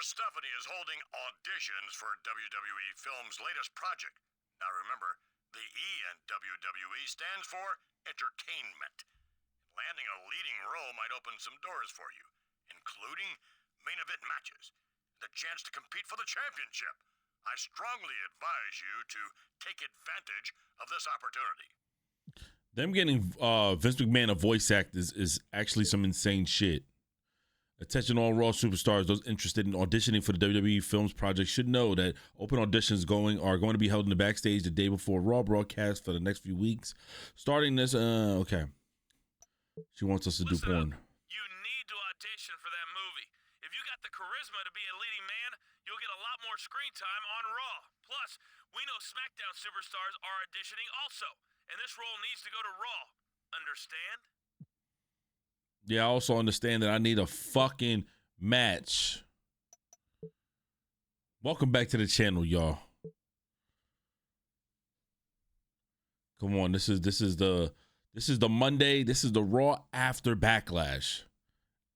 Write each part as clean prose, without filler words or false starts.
Stephanie is holding auditions for WWE Films' latest project. Now remember, the E in WWE stands for entertainment. Landing a leading role might open some doors for you, including main event matches, the chance to compete for the championship. I strongly advise you to take advantage of this opportunity. Them getting Vince McMahon a voice act is actually some insane shit. Attention all Raw superstars, those interested in auditioning for the WWE Films project should know that open auditions are going to be held in the backstage the day before Raw broadcast for the next few weeks. Starting this, okay. She wants us to do porn. You need to audition for that movie. If you got the charisma to be a leading man, you'll get a lot more screen time on Raw. Plus, we know Smackdown superstars are auditioning also, and this role needs to go to Raw. Understand? Yeah, I also understand that I need a fucking match. Welcome back to the channel, y'all. Come on, this is the Monday. This is the Raw after Backlash.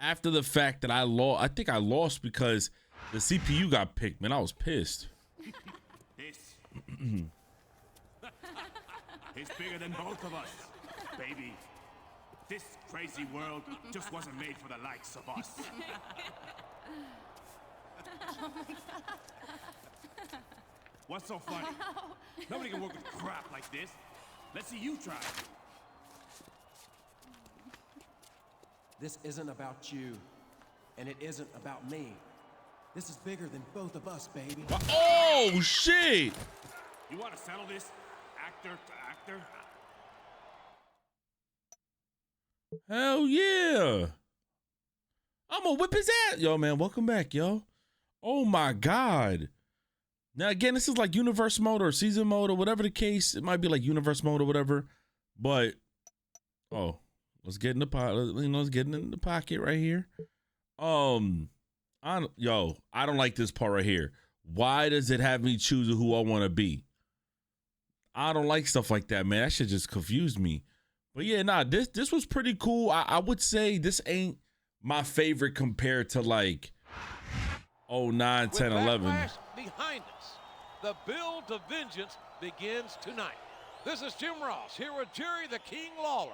After the fact that I lost, I think I lost because the CPU got picked. Man, I was pissed. It's bigger than both of us, baby. This crazy world just wasn't made for the likes of us. Oh my God. What's so funny? Nobody can work with crap like this. Let's see you try. This isn't about you, and it isn't about me. This is bigger than both of us, baby. Oh, shit! You want to settle this, actor to actor? Hell yeah. I'm gonna whip his ass. Yo, man, welcome back, yo. Oh my God. Now, again, this is like universe mode or season mode or whatever the case. It might be like universe mode or whatever. But, oh, let's get in the pocket. Let's get in the pocket right here. I don't like this part right here. Why does it have me choose who I want to be? I don't like stuff like that, man. That shit just confused me. But yeah, nah, this was pretty cool. I would say this ain't my favorite compared to like 09, 10, 11. Behind us, the build to vengeance begins tonight. This is Jim Ross here with Jerry the King Lawler.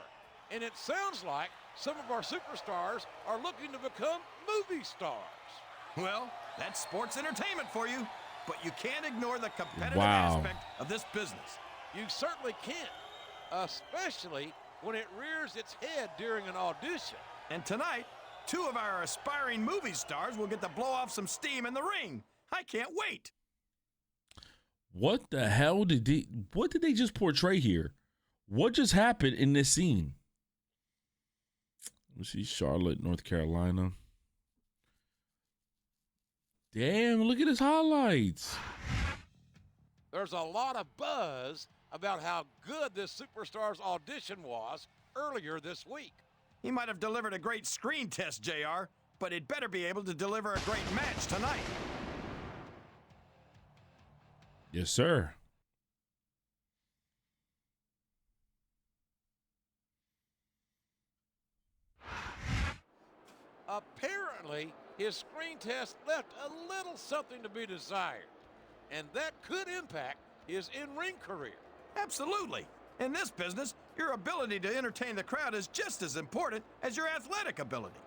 And it sounds like some of our superstars are looking to become movie stars. Well, that's sports entertainment for you. But you can't ignore the competitive aspect of this business. You certainly can't, especially when it rears its head during an audition. And tonight, two of our aspiring movie stars will get to blow off some steam in the ring. I can't wait. What the hell did they just portray here? What just happened in this scene? Let's see, Charlotte, North Carolina. Damn, look at his highlights. There's a lot of buzz about how good this superstar's audition was earlier this week. He might have delivered a great screen test, JR, but he'd better be able to deliver a great match tonight. Yes, sir. Apparently, his screen test left a little something to be desired, and that could impact his in-ring career. Absolutely. In this business, your ability to entertain the crowd is just as important as your athletic ability.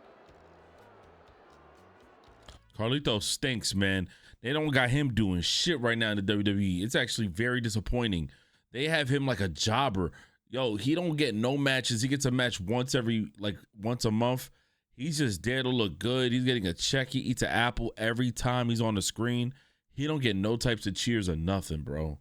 Carlito stinks, man. They don't got him doing shit right now in the WWE. It's actually very disappointing. They have him like a jobber. Yo, he don't get no matches. He gets a match once a month. He's just there to look good. He's getting a check. He eats an apple every time he's on the screen. He don't get no types of cheers or nothing, bro.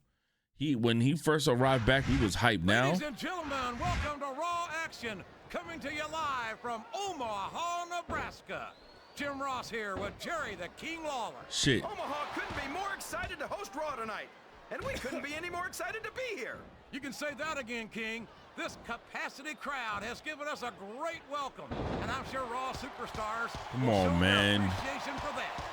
When he first arrived back, he was hyped. Now, ladies and gentlemen, welcome to Raw Action, coming to you live from Omaha, Nebraska. Jim Ross here with Jerry the King Lawler. Shit. Omaha couldn't be more excited to host Raw tonight, and we couldn't be any more excited to be here. You can say that again, King. This capacity crowd has given us a great welcome, and I'm sure Raw superstars Come will on, show man. their appreciation for that.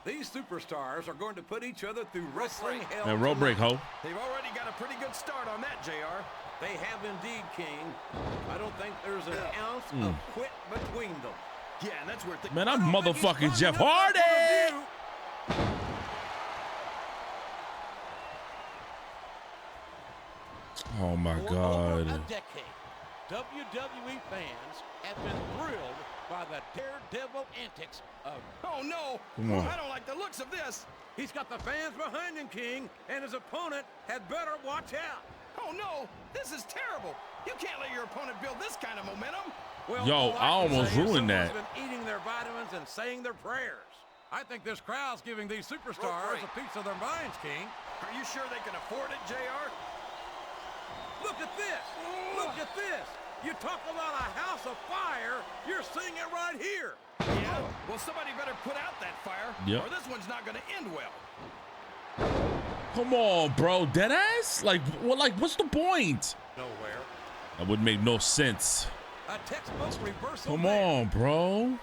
These superstars are going to put each other through wrestling hell. And road break, ho. They've already got a pretty good start on that, JR. They have indeed, King. I don't think there's an ounce of quit between them. Yeah, and that's where Man, I'm motherfucking Jeff Hardy. Oh my For God. over a decade, WWE fans have been thrilled by the daredevil antics of... Oh, no. Come on. I don't like the looks of this. He's got the fans behind him, King, and his opponent had better watch out. Oh, no. This is terrible. You can't let your opponent build this kind of momentum. Well, Yo, all I can almost say is ruined that. someone's been eating their vitamins and saying their prayers. I think this crowd's giving these superstars a piece of their minds, King. Are you sure they can afford it, JR? Look at this. Look at this. You talk about a house of fire, you're seeing it right here. Yeah? Well, somebody better put out that fire, Yep. or this one's not going to end well. Come on, bro. Deadass? Like, what? Like, what's the point? Nowhere. That would make no sense. A textbook reversal. Come there. on, bro.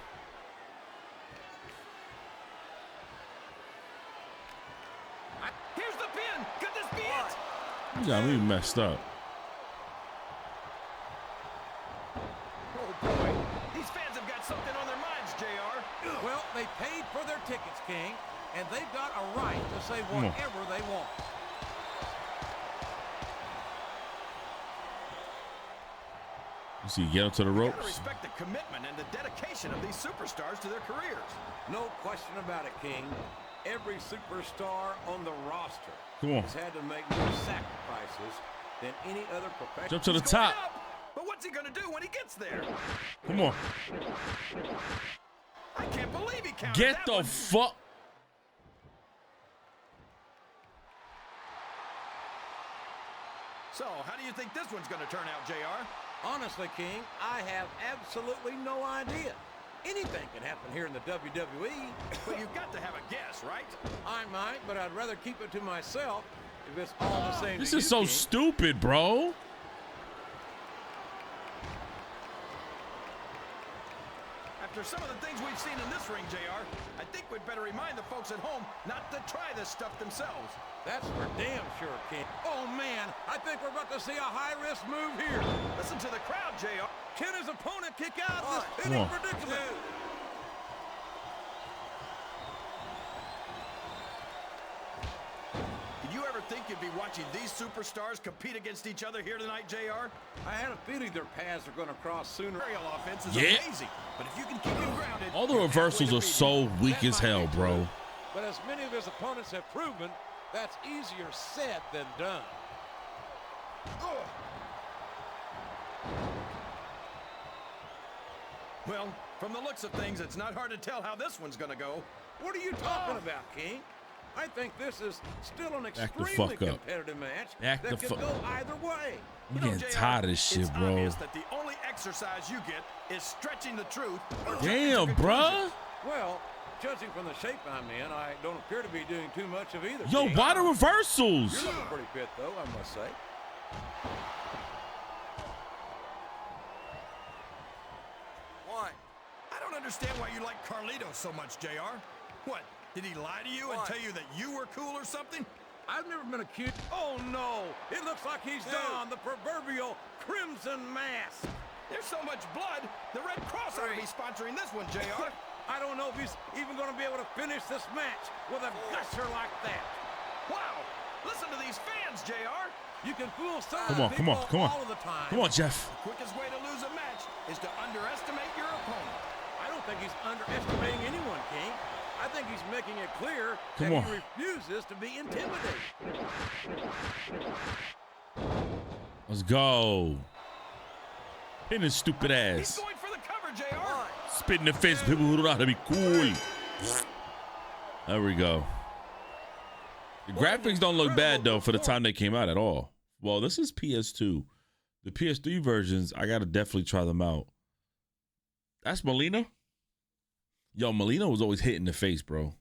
Here's the pin. Could this be it? You got me messed up. Oh, boy. These fans have got something on their minds, JR. Well, they paid for their tickets, King, and they've got a right to say Come on. whatever they want. You see, get up to the You gotta ropes. respect the commitment and the dedication of these superstars to their careers. No question about it, King. Every superstar on the roster Come on. has had to make more sacrifices than any other professional. Jump to the He's going top. up. But what's he going to do when he gets there? Come on. I can't believe he counted Get that the one. fuck. So, how do you think this one's going to turn out, JR? Honestly, King, I have absolutely no idea. Anything can happen here in the WWE. But you've got to have a guess, right? I might, but I'd rather keep it to myself if it's all the same This to is you, so King. stupid, bro. After some of the things we've seen in this ring, JR, I think we'd better remind the folks at home not to try this stuff themselves. That's for damn sure, King. Oh, man, I think we're about to see a high-risk move here. Listen to the crowd, JR. Can his opponent kick out of this Come pinning on. predicament? Did you ever think you'd be watching these superstars compete against each other here tonight, JR? I had a feeling their paths are going to cross sooner. Aerial offense is Yeah. amazing, but if you can keep him grounded... All the you're reversals halfway are to so beating weak That as might hell, be bro. true, But as many of his opponents have proven, that's easier said than done. him. Well, from the looks of things, it's not hard to tell how this one's going to go. What are you talking about, King? I think this is still an the extremely fuck up. competitive match Back the that could fuck- go either way. I'm You know, getting JR, tired of this shit, it's bro. obvious that the only exercise you get is stretching the truth. Or jumping to Damn, conclusions. bruh. Well, judging from the shape I'm in, I don't appear to be doing too much of either. Yo, King. why the reversals? You're looking pretty fit, though, I must say. Why? I don't understand why you like Carlito so much, JR. What, did he lie to you and tell you that you were cool or something? I've never been accused. Oh, no. It looks like he's donned the proverbial crimson mask. There's so much blood, the Red Cross ought to be sponsoring this one, JR. I don't know if he's even going to be able to finish this match with a gusher like that. Wow, listen to these fans, JR. You can fool some Come on, come on, come on. all of the time. Come on, Jeff. Quickest way to lose a match is to underestimate your opponent. I don't think he's underestimating anyone, King. I think he's making it clear Come that on. he refuses to be intimidated. Let's go. Pin his stupid He's ass. going for the cover, JR. Spit in the face of people who don't know how to be cool. There we go. The graphics don't look bad, though, for the time they came out at all. Well, this is PS2. The PS3 versions, I got to definitely try them out. That's Melina? Yo, Melina was always hit in the face, bro.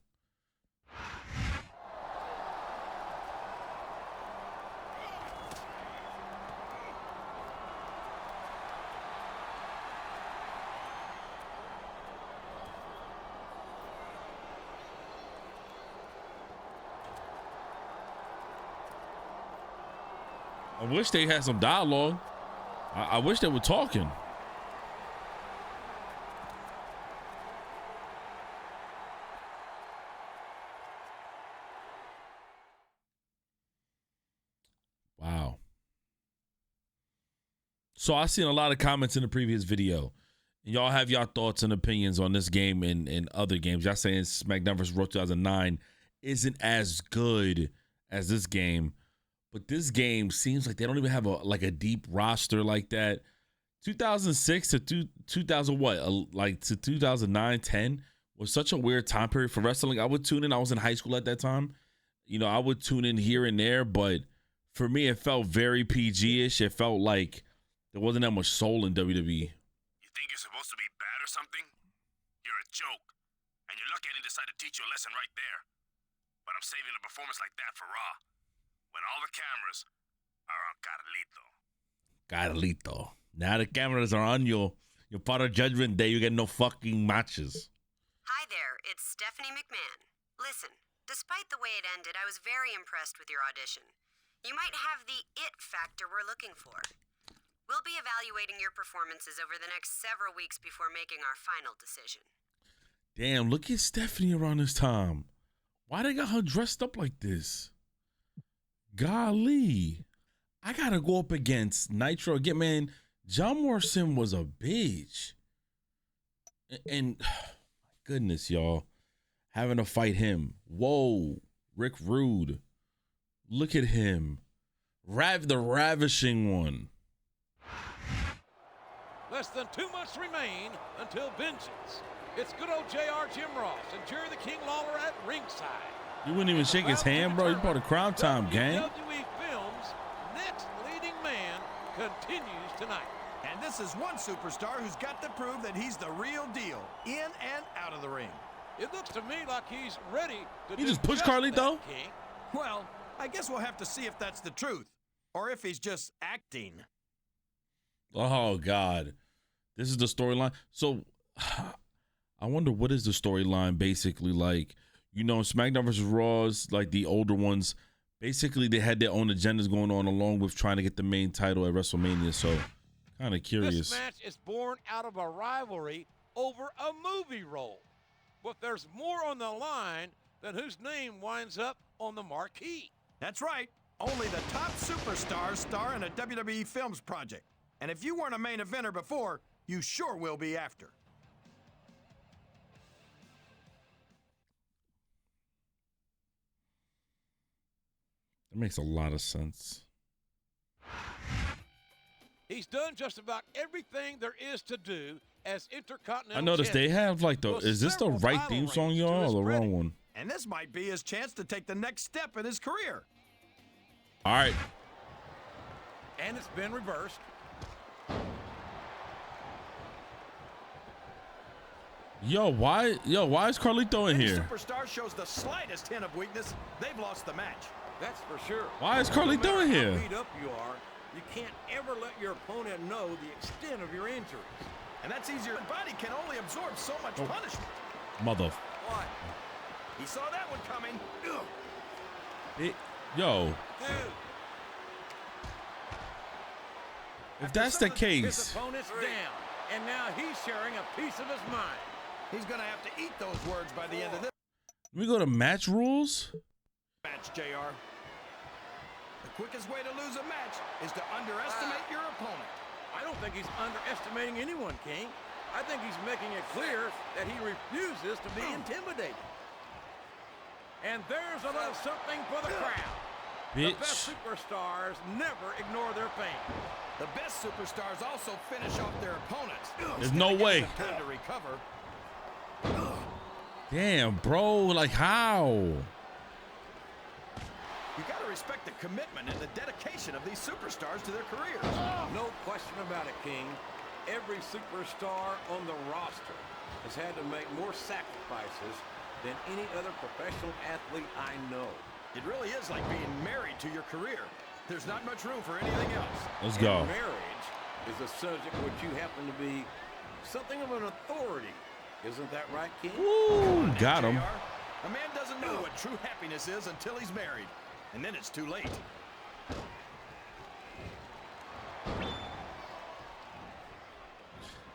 I wish they had some dialogue. I wish they were talking. Wow. So I seen a lot of comments in the previous video. Y'all have y'all thoughts and opinions on this game and other games. Y'all saying Smackdown vs. Raw 2009 isn't as good as this game, but this game seems like they don't even have a deep roster like that. 2006 to 2000 to 2009, 10 was such a weird time period for wrestling. I would tune in. I was in high school at that time. You know, I would tune in here and there, but for me, it felt very PG-ish. It felt like there wasn't that much soul in WWE. You think you're supposed to be bad or something? You're a joke. And you're lucky I didn't decide to teach you a lesson right there. But I'm saving a performance like that for Raw, when all the cameras are on Carlito. Carlito. Now the cameras are on you. You're part of Judgment Day. You get no fucking matches. Hi there, it's Stephanie McMahon. Listen, despite the way it ended, I was very impressed with your audition. You might have the it factor we're looking for. We'll be evaluating your performances over the next several weeks before making our final decision. Damn, look at Stephanie around this time. Why they got her dressed up like this? Golly. I gotta go up against Nitro again, man. John Morrison was a bitch. And my goodness, y'all. Having to fight him. Whoa. Rick Rude. Look at him. The ravishing one. Less than 2 months remain until Vengeance. It's good old JR Jim Ross and Jerry the King Lawler at ringside. You wouldn't even shake his hand, bro. You part of Crime Time, gang. WWE Films' next leading man continues tonight. And this is one superstar who's got to prove that he's the real deal, in and out of the ring. It looks to me like he's ready to He just pushed Carlito? King. Well, I guess we'll have to see if that's the truth, or if he's just acting. Oh, God. This is the storyline. So, I wonder what is the storyline basically like. You know, SmackDown vs. Raw's, like the older ones, basically they had their own agendas going on along with trying to get the main title at WrestleMania. So, kind of curious. This match is born out of a rivalry over a movie role. But there's more on the line than whose name winds up on the marquee. That's right. Only the top superstars star in a WWE Films project. And if you weren't a main eventer before, you sure will be after. That makes a lot of sense. He's done just about everything there is to do as Intercontinental I noticed they have like the, is this the right theme song, y'all, or the wrong one? And this might be his chance to take the next step in his career. All right. And it's been reversed. Why is Carlito in here? Superstar shows the slightest hint of weakness, they've lost the match. That's for sure. Why is Carlito in here? How beat up you are, you can't ever let your opponent know the extent of your injuries. And that's easier. The body can only absorb so much punishment. Mother. One. He saw that one coming. Yo. Two. If that's the His case. opponent's down, and now he's sharing a piece of his mind. He's going to have to eat those words by the end of this We go to match rules? match, JR. The quickest way to lose a match is to underestimate your opponent. I don't think he's underestimating anyone, King. I think he's making it clear that he refuses to be intimidated. And there's a little something for the crowd. The best Bitch. superstars never ignore their pain. The best superstars also finish off their opponents. There's no way. Time to recover. Damn, bro. Like, how? You got to respect the commitment and the dedication of these superstars to their careers. No question about it, King. Every superstar on the roster has had to make more sacrifices than any other professional athlete I know. It really is like being married to your career. There's not much room for anything else. Let's go. Marriage is a subject which you happen to be something of an authority. Isn't that right, King? Woo, got him. JR. A man doesn't know what true happiness is until he's married. And then it's too late.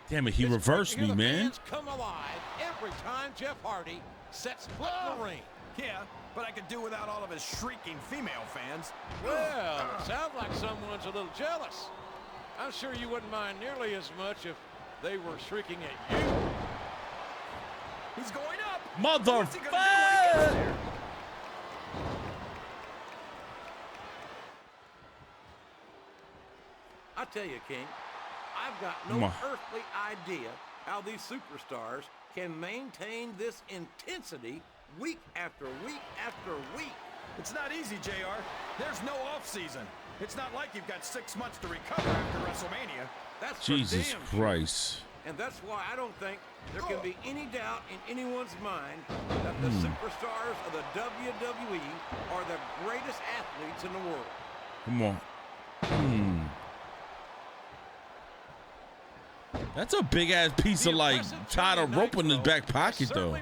Damn it, he reversed me, man. Come alive every time Jeff Hardy sets foot in the ring. Yeah, but I could do without all of his shrieking female fans. Well, it sounds like someone's a little jealous. I'm sure you wouldn't mind nearly as much if they were shrieking at you. He's going up. Motherfucker! I tell you, King, I've got no earthly idea how these superstars can maintain this intensity week after week after week. It's not easy, JR. There's no off-season. It's not like you've got 6 months to recover after WrestleMania. That's Jesus Christ. And that's why I don't think there can be any doubt in anyone's mind that the superstars of the WWE are the greatest athletes in the world. Come on. That's a big ass piece of like tied a rope in his back pocket though.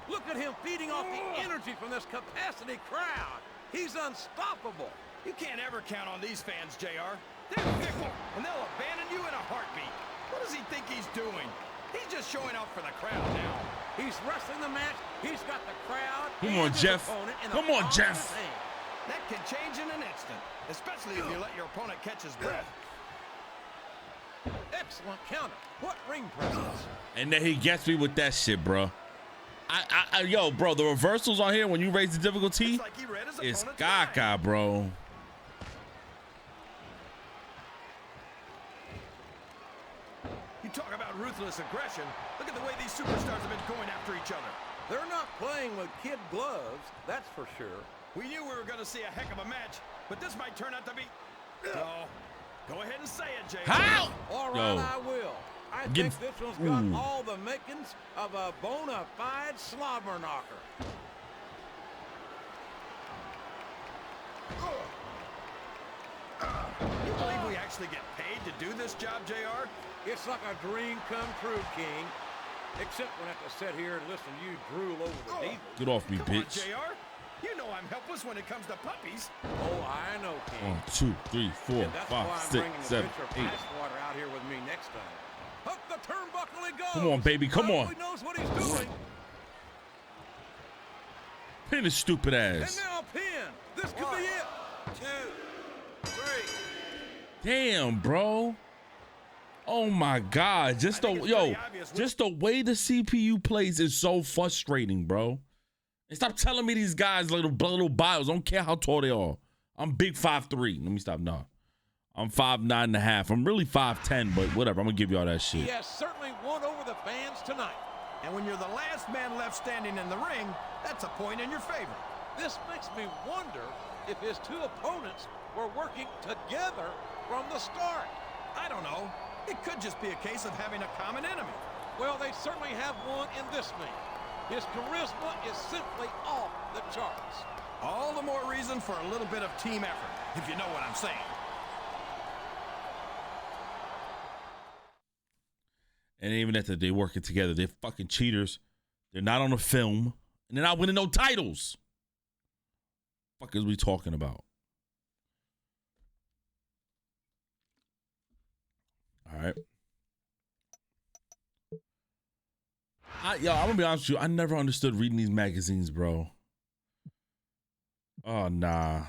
Look at him feeding off the energy from this capacity crowd. He's unstoppable. You can't ever count on these fans, JR. They're fickle, and they'll abandon you in a heartbeat. What does he think he's doing? He's just showing off for the crowd now. He's wrestling the match. He's got the crowd. Come on, Jeff. Come on, Jeff. That can change in an instant, especially if you let your opponent catch his breath. Excellent counter. What ring presence. And then he gets me with that shit, bro. Yo, bro, the reversals on here when you raise the difficulty, it's gaga, bro. You talk about ruthless aggression. Look at the way these superstars have been going after each other. They're not playing with kid gloves, that's for sure. We knew we were going to see a heck of a match, but this might turn out to be... Oh, go ahead and say it, Jay. How? All right, I will. I think this one's got all the makings of a bona fide slobber knocker. You believe we actually get paid to do this job, JR? It's like a dream come true, King. Except when I have to sit here and listen to you drool over the deep. Get off me, Come bitch. on, JR. You know I'm helpless when it comes to puppies. Oh, I know, King. 1, 2, 3, 4, 5, 6, 7, 8. Water out here with me next time. Hook the turnbuckle he goes. Come on, baby. Come on. He knows what he's doing. Pin his stupid And ass. now pin. This could be it. 2, 3. Damn, bro. Oh my God. Just the way the CPU plays is so frustrating, bro. And stop telling me these guys little bios. I don't care how tall they are. I'm big 5'3". Let me stop. No. I'm 5'9.5". I'm really 5'10", but whatever. I'm gonna give y'all that shit. He has certainly won over the fans tonight. And when you're the last man left standing in the ring, that's a point in your favor. This makes me wonder if his two opponents were working together from the start. I don't know. It could just be a case of having a common enemy. Well, they certainly have one in this man. His charisma is simply off the charts. All the more reason for a little bit of team effort, if you know what I'm saying. And even after they're working together, they're fucking cheaters. They're not on the film. And they're not winning no titles. What the fuck is we talking about? All right. I'm gonna be honest with you. I never understood reading these magazines, bro. Oh, nah.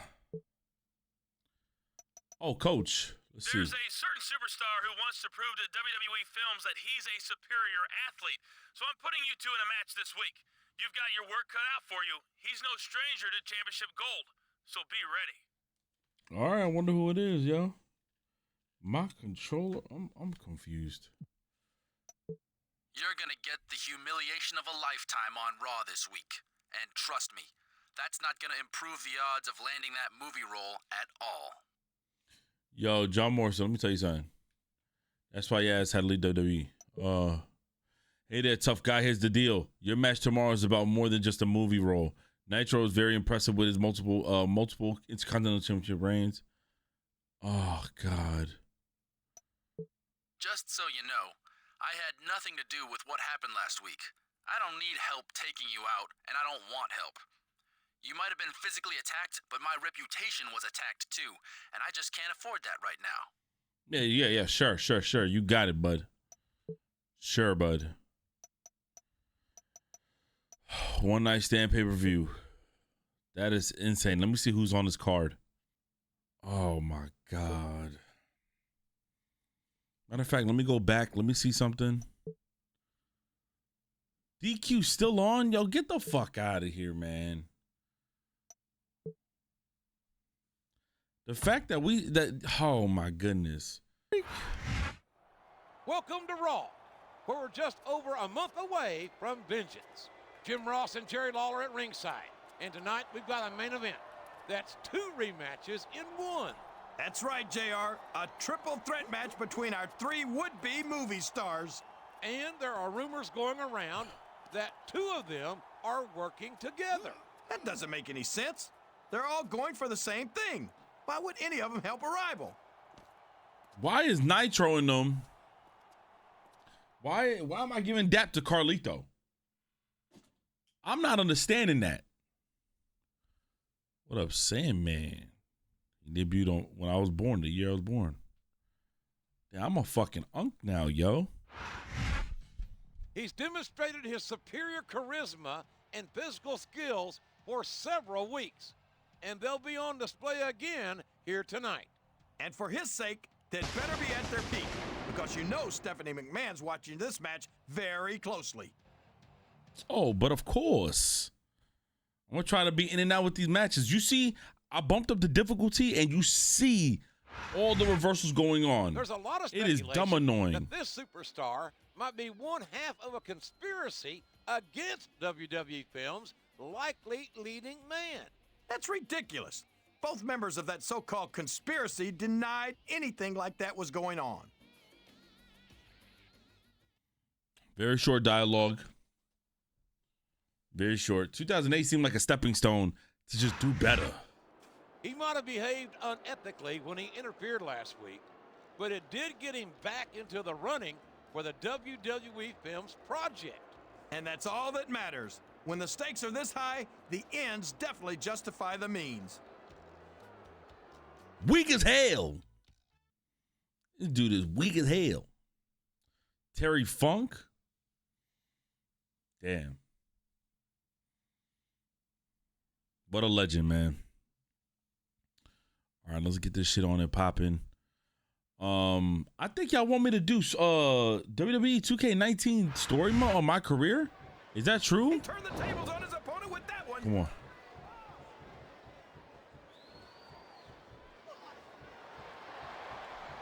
Oh, coach. Let's see. There's a certain superstar who wants to prove to WWE Films that he's a superior athlete. So I'm putting you two in a match this week. You've got your work cut out for you. He's no stranger to championship gold. So be ready. All right, I wonder who it is, yo. My controller, I'm confused. You're gonna get the humiliation of a lifetime on Raw this week. And trust me, that's not gonna improve the odds of landing that movie role at all. Yo, John Morrison, let me tell you something. That's why your ass had to leave WWE. Hey there, tough guy. Here's the deal. Your match tomorrow is about more than just a movie role. Nitro is very impressive with his multiple Intercontinental Championship reigns. Oh, God. Just so you know, I had nothing to do with what happened last week. I don't need help taking you out, and I don't want help. You might have been physically attacked, but my reputation was attacked too, and I just can't afford that right now. Yeah, sure. You got it, bud. Sure, bud. One night stand pay-per-view. That is insane. Let me see who's on this card. Oh my God. Matter of fact, let me go back. Let me see something. DQ still on? Yo, get the fuck out of here, man. The fact that oh my goodness. Welcome to Raw, where we're just over a month away from vengeance. Jim Ross and Jerry Lawler at ringside. And tonight we've got a main event. That's 2 rematches in 1. That's right, JR. A triple threat match between our 3 would-be movie stars. And there are rumors going around that 2 of them are working together. That doesn't make any sense. They're all going for the same thing. Why would any of them help a rival? Why is Nitro in them? Why am I giving dap to Carlito? I'm not understanding that. What up, Sandman? He debuted on when I was born, the year I was born. Yeah, I'm a fucking unk now, yo. He's demonstrated his superior charisma and physical skills for several weeks, and they'll be on display again here tonight. And for his sake, they'd better be at their peak, because you know Stephanie McMahon's watching this match very closely. Oh, but of course. I'm going to try to be in and out with these matches. You see, I bumped up the difficulty, and you see all the reversals going on. There's a lot of it is dumb annoying. That this superstar might be one half of a conspiracy against WWE Films' likely leading man. That's ridiculous. Both members of that so-called conspiracy denied anything like that was going on. Very short dialogue. Very short. 2008 seemed like a stepping stone to just do better. He might have behaved unethically when he interfered last week, but it did get him back into the running for the WWE Films project. And that's all that matters. When the stakes are this high, the ends definitely justify the means. Weak as hell. This dude is weak as hell. Terry Funk? Damn. What a legend, man. All right, let's get this shit on and popping. I think y'all want me to do WWE 2K19 story mode on my career. Is that true? He turned the tables on his opponent with that one. Come on.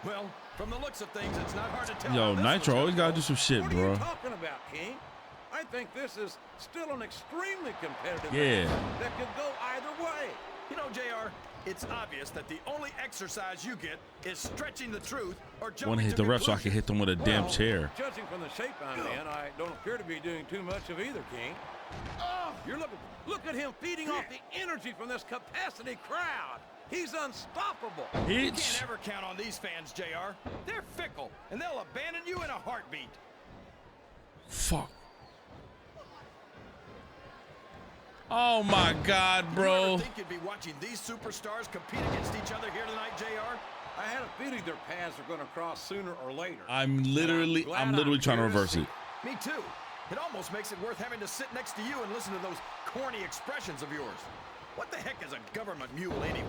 Well, from the looks of things, it's not hard to tell. Yo, Nitro always gotta do some shit, What bro. are you talking about, King? I think this is still an extremely competitive Yeah. match that could go either way. You know, JR, it's obvious that the only exercise you get is stretching the truth or jumping Want to hit the ref so I can hit them with a damn Well, chair. Judging from the shape I'm in, I don't appear to be doing too much of either, King. Look at him feeding off the energy from this capacity crowd. He's unstoppable. You can't ever count on these fans, JR. They're fickle, and they'll abandon you in a heartbeat. Fuck. Oh my God, You bro. ever think you'd be watching these superstars compete against each other here tonight, JR? I had a feeling their paths are going to cross sooner or later. I'm literally trying to reverse it. Me too. It almost makes it worth having to sit next to you and listen to those corny expressions of yours. What the heck is a government mule anyway?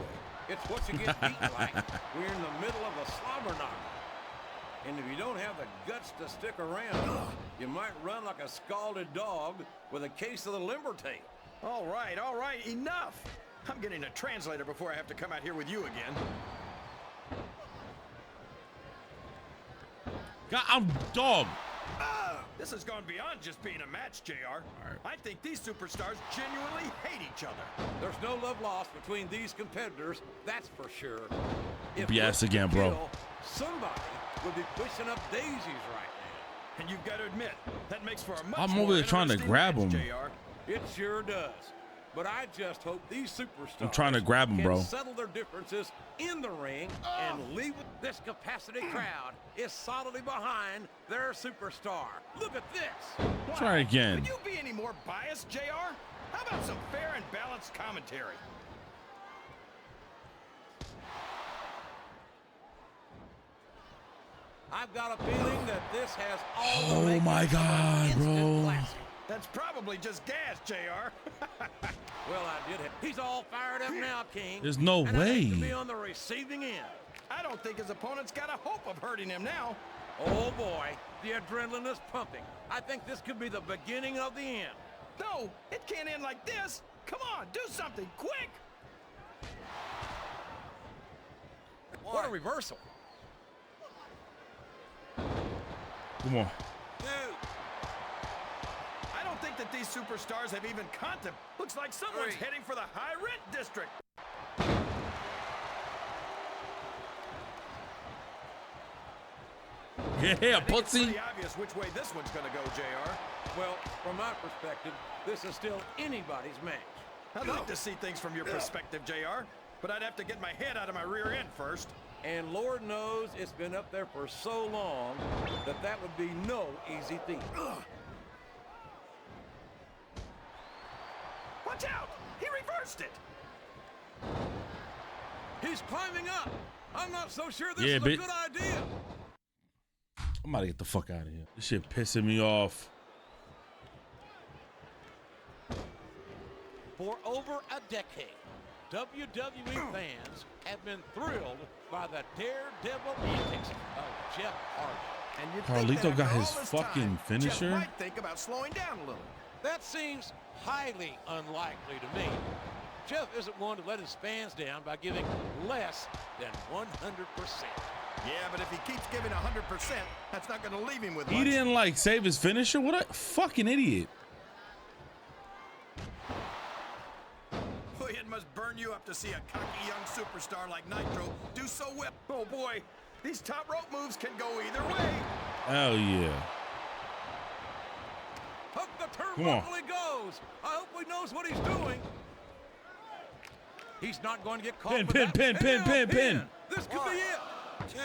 It's what you get beaten like. We're in the middle of a slobber knocker. And if you don't have the guts to stick around, you might run like a scalded dog with a case of the limber tail. All right, enough. I'm getting a translator before I have to come out here with you again. God, I'm dog. This has gone beyond just being a match, JR. I think these superstars genuinely hate each other. There's no love lost between these competitors, that's for sure. If BS looked again, to bro. kill, somebody would be pushing up daisies right now. And you've got to admit, that makes for a much I'm more over there trying to interesting grab match, him. JR. It sure does. But I just hope these superstars I'm trying to grab him, can bro. settle their differences in the ring and leave with this capacity crowd is solidly behind their superstar. Look at this. Try again. Could you be any more biased, JR? How about some fair and balanced commentary? I've got a feeling that this has all the Oh makings my of an God, instant bro. classic. That's probably just gas, JR. Well, I did it. He's all fired up now, King. There's no and I hate to way. be on the receiving end. I don't think his opponent's got a hope of hurting him now. Oh boy, the adrenaline is pumping. I think this could be the beginning of the end. No, it can't end like this. Come on, do something, quick! What a reversal. Come on. I don't think that these superstars have even contemplated. Looks like someone's heading for the high rent district. Yeah, It's pussy. pretty obvious which way this one's gonna go, JR. Well, from my perspective, this is still anybody's match. I'd like to see things from your perspective, JR, but I'd have to get my head out of my rear end first. And Lord knows it's been up there for so long that that would be no easy feat. Watch out! He reversed it! He's climbing up. I'm not so sure this Yeah, is a bitch. good idea. I'm about to get the fuck out of here. This shit pissing me off. For over a decade, WWE fans have been thrilled by the daredevil antics of Jeff Hardy. And you'd Carlito think that got after his all this fucking time, finisher? Jeff might think about slowing down a little. That seems highly unlikely to me. Jeff isn't one to let his fans down by giving less than 100%. Yeah, but if he keeps giving 100%, that's not going to leave him with He much. didn't like save his finisher? What a fucking idiot. Boy, it must burn you up to see a cocky young superstar like Nitro do so well. Oh boy, these top rope moves can go either way. Hell yeah. Hook the Come on. turnbuckle he goes. I hope he knows what he's doing. He's not going to get caught Pin, with pin, that. pin, pin, Hell, pin, pin. This could be it. 2,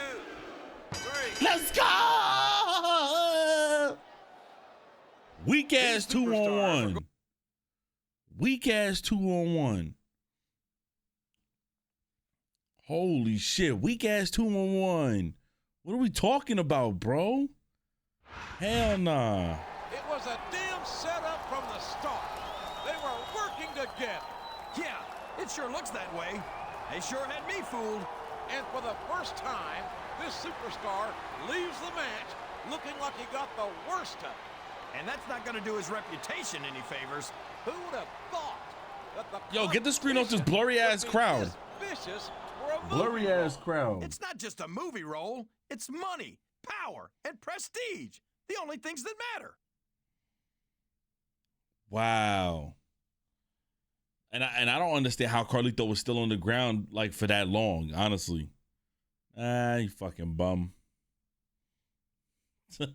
3. Let's go! Weak ass 2-on-1. Weak ass 2-on-1. Holy shit. Weak ass 2-on-1. What are we talking about, bro? Hell nah. It was a damn setup from the start. They were working together. Yeah, it sure looks that way. They sure had me fooled. And for the first time, this superstar leaves the match looking like he got the worst of it. And that's not going to do his reputation any favors. Who would have thought that the Yo, get the screen off this blurry ass crowd. Vicious for a Blurry movie ass role. crowd. It's not just a movie role. It's money, power, and prestige. The only things that matter. Wow. And I don't understand how Carlito was still on the ground like for that long, honestly. You fucking bum. All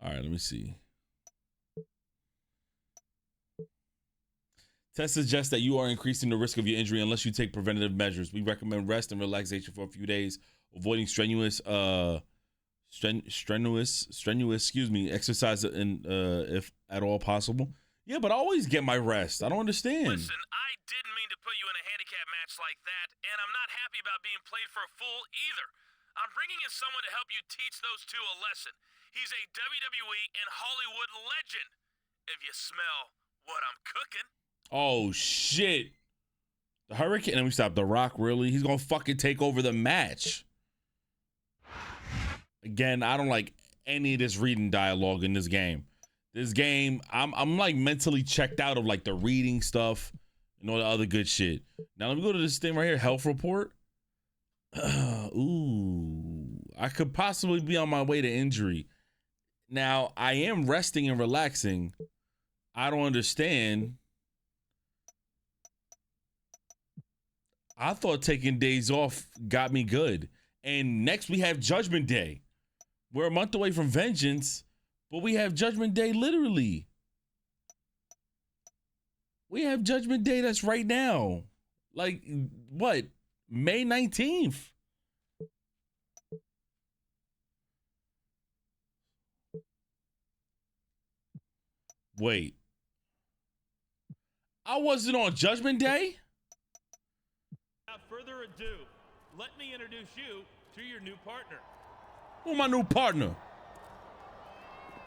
right, let me see. Test suggests that you are increasing the risk of your injury unless you take preventative measures. We recommend rest and relaxation for a few days, avoiding strenuous exercise if at all possible. Yeah, but I always get my rest. I don't understand. Listen, I didn't mean to put you in a handicap match like that, and I'm not happy about being played for a fool either. I'm bringing in someone to help you teach those two a lesson. He's a WWE and Hollywood legend. If you smell what I'm cooking. Oh, shit. The Hurricane. Let me stop. The Rock, really? He's going to fucking take over the match. Again, I don't like any of this reading dialogue in this game. This game, I'm like mentally checked out of like the reading stuff and all the other good shit. Now let me go to this thing right here, health report. Ooh, I could possibly be on my way to injury. Now I am resting and relaxing. I don't understand. I thought taking days off got me good. And next we have Judgment Day. We're a month away from Vengeance. But we have Judgment Day literally. We have Judgment Day that's right now. Like, what? May 19th. Wait. I wasn't on Judgment Day? Without further ado, let me introduce you to your new partner. Who my new partner?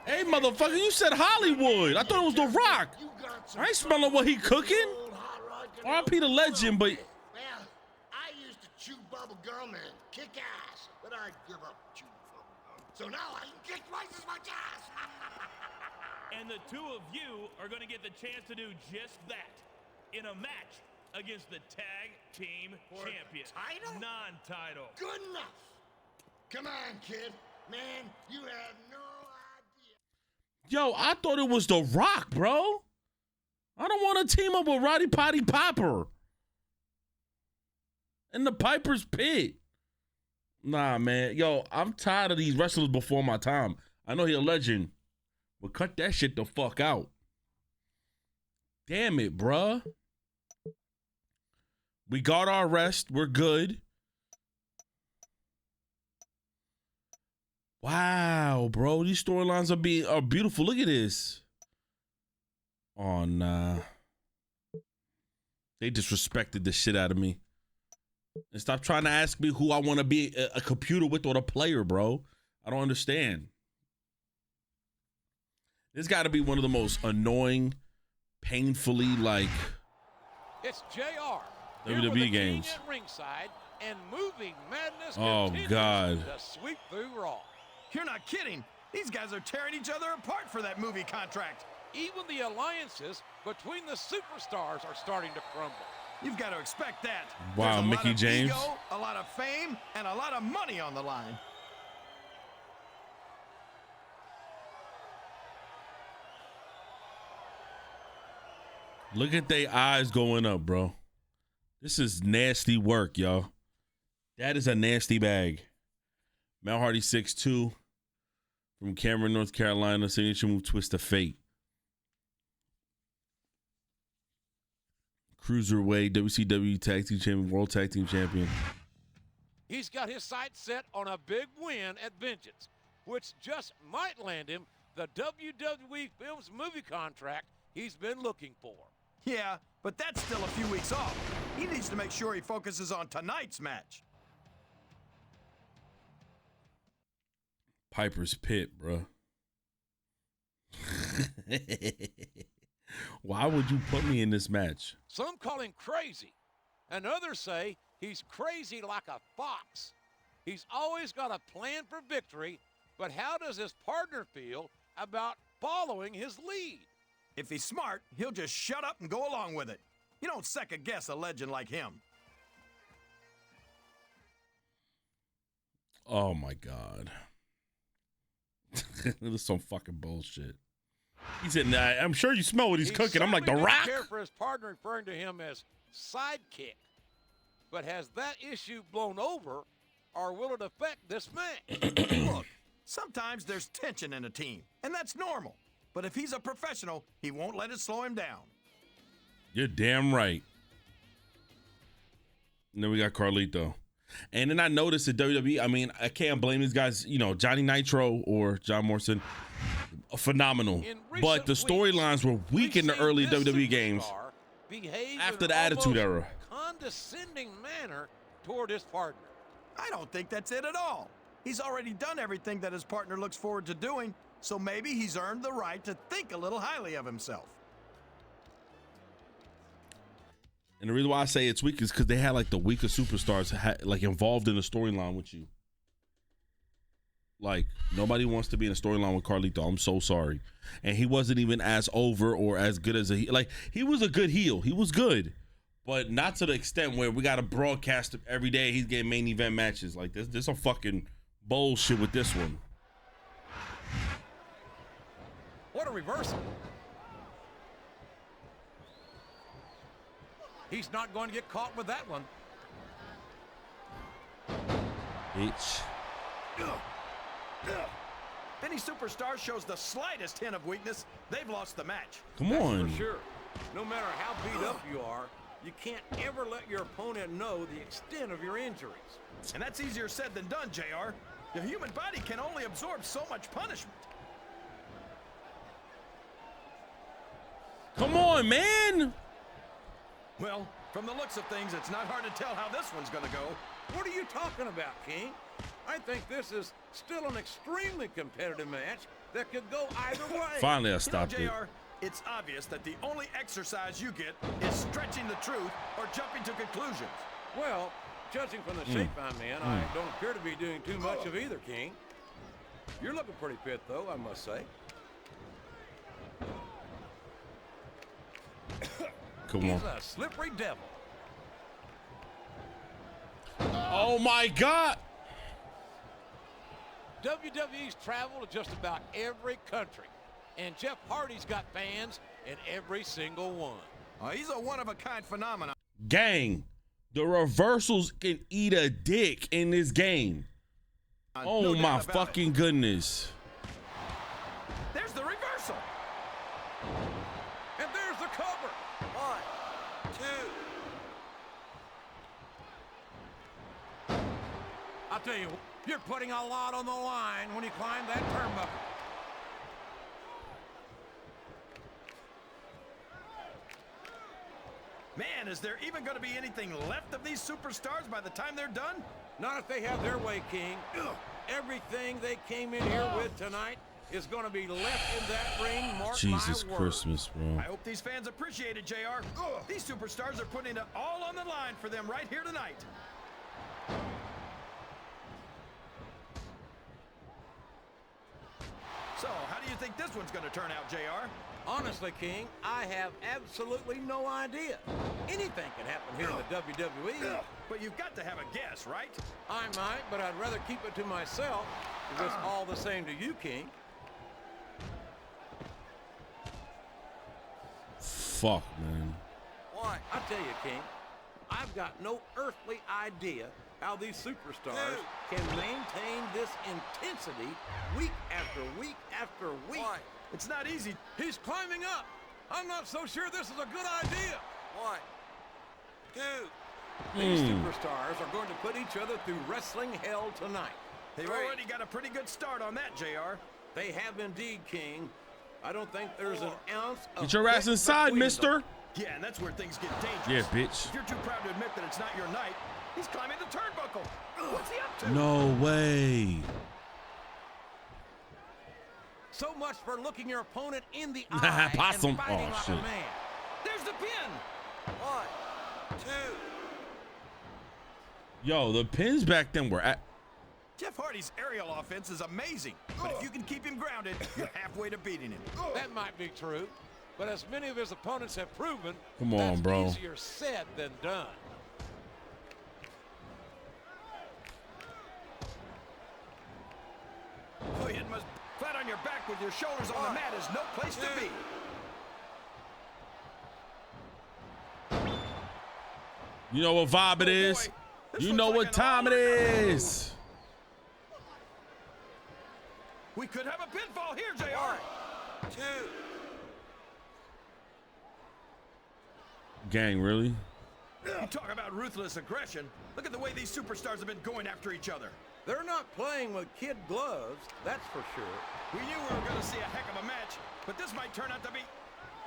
Hey, motherfucker, you said Hollywood. I thought it was The Rock. I ain't smelling what he cooking. R.I.P. the legend, but... Well, I used to chew bubble gum and kick ass, but I give up chewing bubble gum. So now I can kick twice as much ass. And the two of you are going to get the chance to do just that in a match against the tag team champion. Title? Non-title. Good enough. Come on, kid. Man, you have no idea. Yo, I thought it was The Rock, bro. I don't want to team up with Roddy Potty Popper. In the Piper's Pit. Nah, man. Yo, I'm tired of these wrestlers before my time. I know he a legend, but cut that shit the fuck out. Damn it, bruh. We got our rest. We're good. Wow, bro. These storylines are beautiful. Look at this. Oh, nah. They disrespected the shit out of me. And stop trying to ask me who I want to be a computer with or a player, bro. I don't understand. This got to be one of the most annoying, painfully, like... It's JR. WWE games. At ringside, and moving madness Oh, God. to sweep through Raw. You're not kidding. These guys are tearing each other apart for that movie contract. Even the alliances between the superstars are starting to crumble. You've got to expect that. Wow, There's a Mickey lot of James. Ego, a lot of fame, and a lot of money on the line. Look at their eyes going up, bro. This is nasty work, y'all. That is a nasty bag. Mel Hardy 6'2", from Cameron, North Carolina. Signature move, Twist of Fate. Cruiserweight, WCW Tag Team Champion, World Tag Team Champion. He's got his sights set on a big win at Vengeance, which just might land him the WWE Films movie contract he's been looking for. Yeah, but that's still a few weeks off. He needs to make sure he focuses on tonight's match. Piper's Pit, bro. Why would you put me in this match? Some call him crazy, and others say he's crazy like a fox. He's always got a plan for victory, but how does his partner feel about following his lead? If he's smart, he'll just shut up and go along with it. You don't second guess a legend like him. Oh my God. This is some fucking bullshit. He said, nah, I'm sure you smell what he's cooking. I'm like, The Rock? Care for his partner, referring to him as sidekick. But has that issue blown over, or will it affect this match? Look, sometimes there's tension in a team, and that's normal. But if he's a professional, he won't let it slow him down. You're damn right. And then we got Carlito. And then I noticed at WWE, I mean, I can't blame these guys, you know, Johnny Nitro or John Morrison, phenomenal. But the storylines were weak in the early WWE games after the Attitude Era. Condescending manner toward his partner. I don't think that's it at all. He's already done everything that his partner looks forward to doing, so maybe he's earned the right to think a little highly of himself. And the reason why I say it's weak is because they had like the weaker superstars like involved in the storyline with you. Like, nobody wants to be in a storyline with Carlito. I'm so sorry. And he wasn't even as over or as good as he was a good heel. He was good. But not to the extent where we got to broadcast him every day. He's getting main event matches. Like, there's some fucking bullshit with this one. What a reversal. He's not going to get caught with that one. Bitch. Any superstar shows the slightest hint of weakness, they've lost the match. Come on. For sure. No matter how beat up you are, you can't ever let your opponent know the extent of your injuries. And that's easier said than done, JR. The human body can only absorb so much punishment. Come on, man. Well, from the looks of things, it's not hard to tell how this one's gonna go. What are you talking about, King? I think this is still an extremely competitive match that could go either way. Finally, I stopped it. JR, it's obvious that the only exercise you get is stretching the truth or jumping to conclusions. Well, judging from the shape I'm in, I don't appear to be doing too much of either, King. You're looking pretty fit, though, I must say. Come He's on. a slippery devil. Oh my God. WWE's traveled to just about every country, and Jeff Hardy's got fans in every single one. He's a one-of-a-kind phenomenon. Gang, the reversals can eat a dick in this game. Oh No my doubt about fucking goodness. There's the reversal. And there's the cover. 1, 2. I'll tell you, you're putting a lot on the line when you climb that turnbuckle. Man, is there even going to be anything left of these superstars by the time they're done? Not if they have their way, King. Everything they came in here with tonight is going to be left in that ring, mark Jesus my words. Christmas, bro. I hope these fans appreciate it, JR. These superstars are putting it all on the line for them right here tonight. So, how do you think this one's going to turn out, JR? Honestly, King, I have absolutely no idea. Anything can happen here in the WWE. But you've got to have a guess, right? I might, but I'd rather keep it to myself if it's all the same to you, King. Fuck, man. One. I tell you, King, I've got no earthly idea how these superstars can maintain this intensity week after week after week. One. It's not easy. He's climbing up. I'm not so sure this is a good idea. 1, 2. These superstars are going to put each other through wrestling hell tonight. They've already got a pretty good start on that, JR. They have indeed, King. I don't think there's an ounce of Get your ass depth inside, between mister. them. Yeah, and that's where things get Yeah, dangerous. bitch. If you're too proud to admit that it's not your night, he's climbing the turnbuckle. What's he up to? No way. So much for looking your opponent in the eye Possum. and fighting Oh, like shit. a man. There's the pin. 1, 2. Yo, the pins back then were at. Jeff Hardy's aerial offense is amazing, but if you can keep him grounded, you're halfway to beating him. That might be true, but as many of his opponents have proven, Come on, that's bro. easier said than done. Boy, it must flat on your back with your shoulders on the mat is no place to be. You know what vibe it is? boy. This You looks know like what an time it all-or-nothing is. We could have a pinfall here, JR. 1, 2. Gang, really? You talk about ruthless aggression. Look at the way these superstars have been going after each other. They're not playing with kid gloves, that's for sure. We knew we were going to see a heck of a match, but this might turn out to be...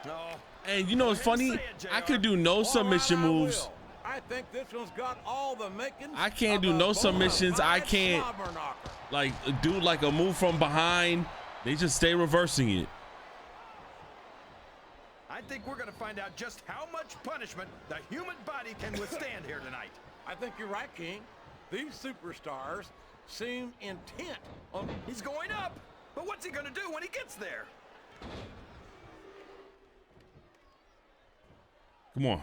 No. And you know what's Go ahead and funny? say it, I JR. could do no All submission right, I moves. will. I think this one's got all the makings. I can't of do a no bona submissions. I fide can't slobber knocker. like do like a move from behind. They just stay reversing it. I think we're going to find out just how much punishment the human body can withstand here tonight. I think you're right, King. These superstars seem intent on... He's going up, but what's he going to do when he gets there? Come on.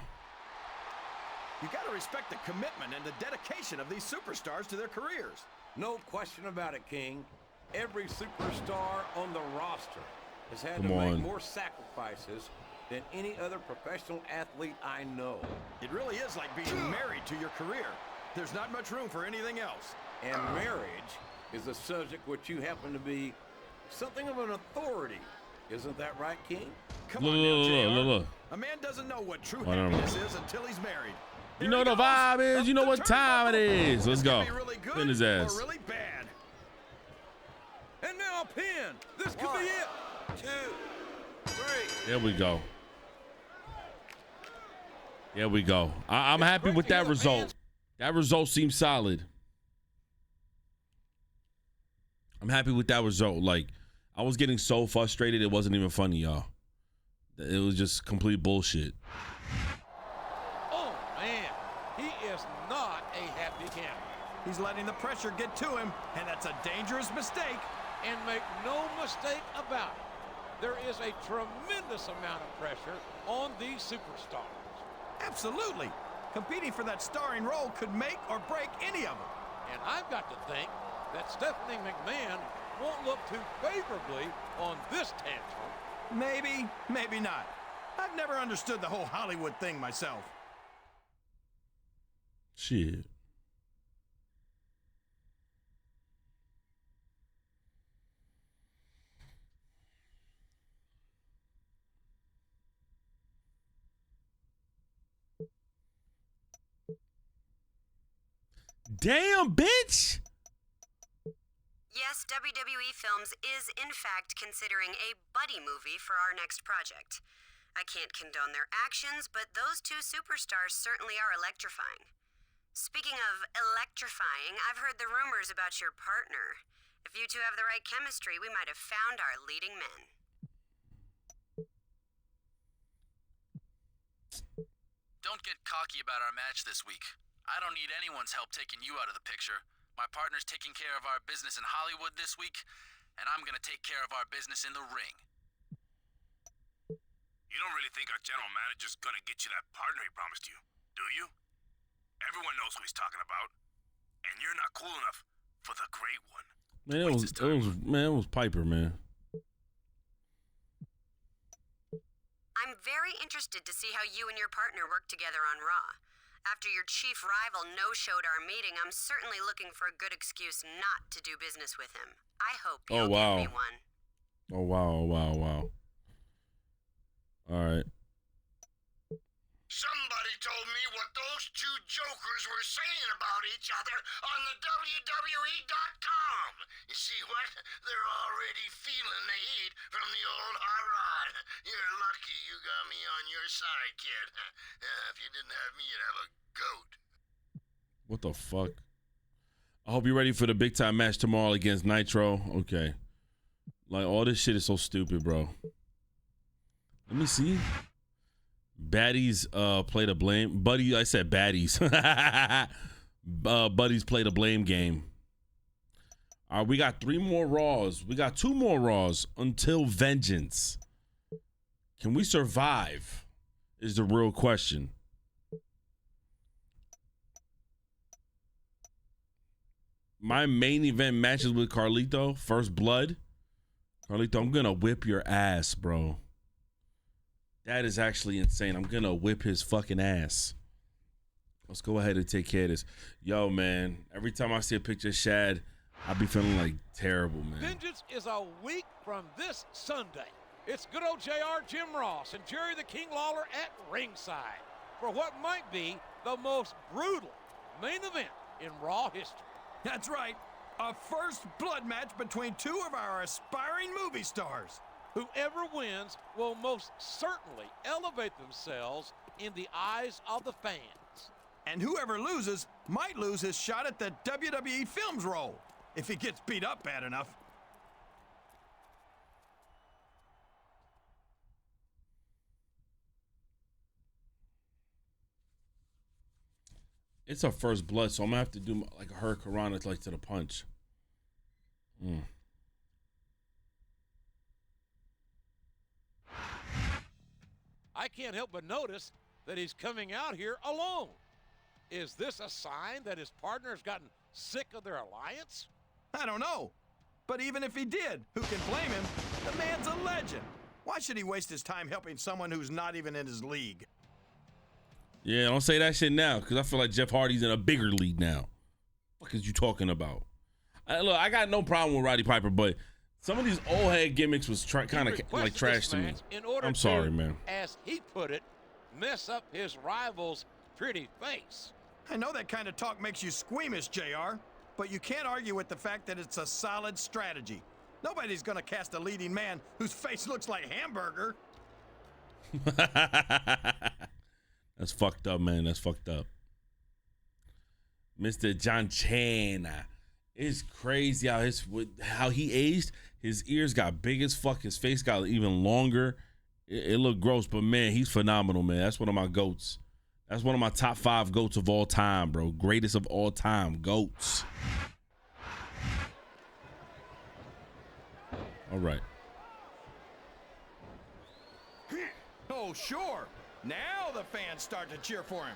You got to respect the commitment and the dedication of these superstars to their careers. No question about it, King. Every superstar on the roster has had Come to on. make more sacrifices than any other professional athlete I know. It really is like being married to your career. There's not much room for anything else. And marriage is a subject which you happen to be something of an authority. Isn't that right, King? Come on now, JR. Look. A man doesn't know what true Whatever. happiness is until he's married. You There know he the goes. vibe is. Up You know the what time it turnbuckle. is. Let's This go. could be really good Pin his ass. or really bad. And now pin. This could be it. 2, 3. There we go. There we go. I'm happy with that result. That result seems solid. I'm happy with that result. Like, I was getting so frustrated, it wasn't even funny, y'all. It was just complete bullshit. Oh, man. He is not a happy camper. He's letting the pressure get to him, and that's a dangerous mistake. And make no mistake about it, there is a tremendous amount of pressure on these superstars. Absolutely. Competing for that starring role could make or break any of them. And I've got to think that Stephanie McMahon won't look too favorably on this tantrum. Maybe, maybe not. I've never understood the whole Hollywood thing myself. Shit. Damn, bitch! Yes, WWE Films is in fact considering a buddy movie for our next project. I can't condone their actions, but those two superstars certainly are electrifying. Speaking of electrifying, I've heard the rumors about your partner. If you two have the right chemistry, we might have found our leading men. Don't get cocky about our match this week. I don't need anyone's help taking you out of the picture. My partner's taking care of our business in Hollywood this week, and I'm gonna take care of our business in the ring. You don't really think our general manager's gonna get you that partner he promised you, do you? Everyone knows who he's talking about, and you're not cool enough for the great one. Man, it was Piper, man. I'm very interested to see how you and your partner work together on Raw. After your chief rival no-showed our meeting, I'm certainly looking for a good excuse not to do business with him. I hope you'll give me one. Oh, wow. All right. Somebody told me what those two jokers were saying about each other on the WWE.com. You see what? They're already feeling the heat from the old hot rod. You're lucky you got me on your side, kid. If you didn't have me, you'd have a goat. What the fuck? I hope you're ready for the big time match tomorrow against Nitro. Okay. Like, all this shit is so stupid, bro. Let me see. Baddies play the blame. Buddy, I said baddies. Buddies play the blame game. All right, we got 3 more Raws. We got 2 more Raws until Vengeance. Can we survive? Is the real question. My main event matches with Carlito. First Blood. Carlito, I'm gonna whip your ass, bro. That is actually insane. I'm gonna whip his fucking ass. Let's go ahead and take care of this. Yo, man, every time I see a picture of Shad, I be feeling like terrible, man. Vengeance is a week from this Sunday. It's good old JR, Jim Ross, and Jerry the King Lawler at ringside for what might be the most brutal main event in Raw history. That's right. A first blood match between 2 of our aspiring movie stars. Whoever wins will most certainly elevate themselves in the eyes of the fans. And whoever loses might lose his shot at the WWE Films role, if he gets beat up bad enough. It's a first blood, so I'm gonna have to do like a Hurricanrana like to the punch. I can't help but notice that he's coming out here alone. Is this a sign that his partner has gotten sick of their alliance? I don't know. But even if he did, who can blame him? The man's a legend. Why should he waste his time helping someone who's not even in his league? Yeah, don't say that shit now, because I feel like Jeff Hardy's in a bigger league now. What is you talking about? Look, I got no problem with Roddy Piper, but some of these old head gimmicks was kind of like trash to me. I'm sorry, man. As he put it, mess up his rival's pretty face. I know that kind of talk makes you squeamish, JR, but you can't argue with the fact that it's a solid strategy. Nobody's gonna cast a leading man whose face looks like hamburger. That's fucked up, man. That's fucked up. Mr. John Cena It's crazy how he aged. His ears got big as fuck. His face got even longer. It looked gross, but man, he's phenomenal, man. That's one of my goats. That's one of my top 5 goats of all time, bro. Greatest of all time goats. All right. Oh, sure. Now the fans start to cheer for him.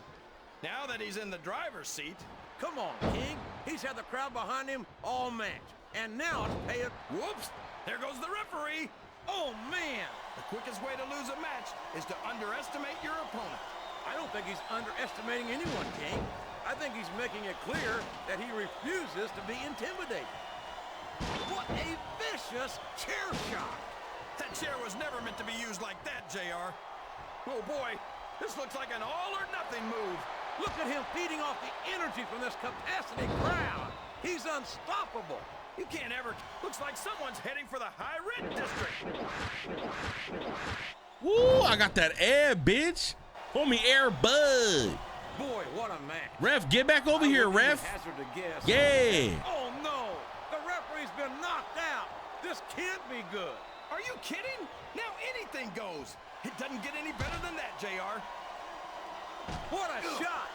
Now that he's in the driver's seat. Come on, King. He's had the crowd behind him all match. And now it's paying. Whoops. There goes the referee. Oh, man. The quickest way to lose a match is to underestimate your opponent. I don't think he's underestimating anyone, King. I think he's making it clear that he refuses to be intimidated. What a vicious chair shot. That chair was never meant to be used like that, JR. Oh, boy. This looks like an all-or-nothing move. Look at him feeding off the energy from this capacity crowd. He's unstoppable. You can't ever... Looks like someone's heading for the high-rent district. Woo, I got that air, bitch. Call me Air Bud. Boy, what a match. Ref, get back over here, ref. Hazard to guess. Yeah. Oh, no. The referee's been knocked out. This can't be good. Are you kidding? Now anything goes. It doesn't get any better than that, JR. What a shot.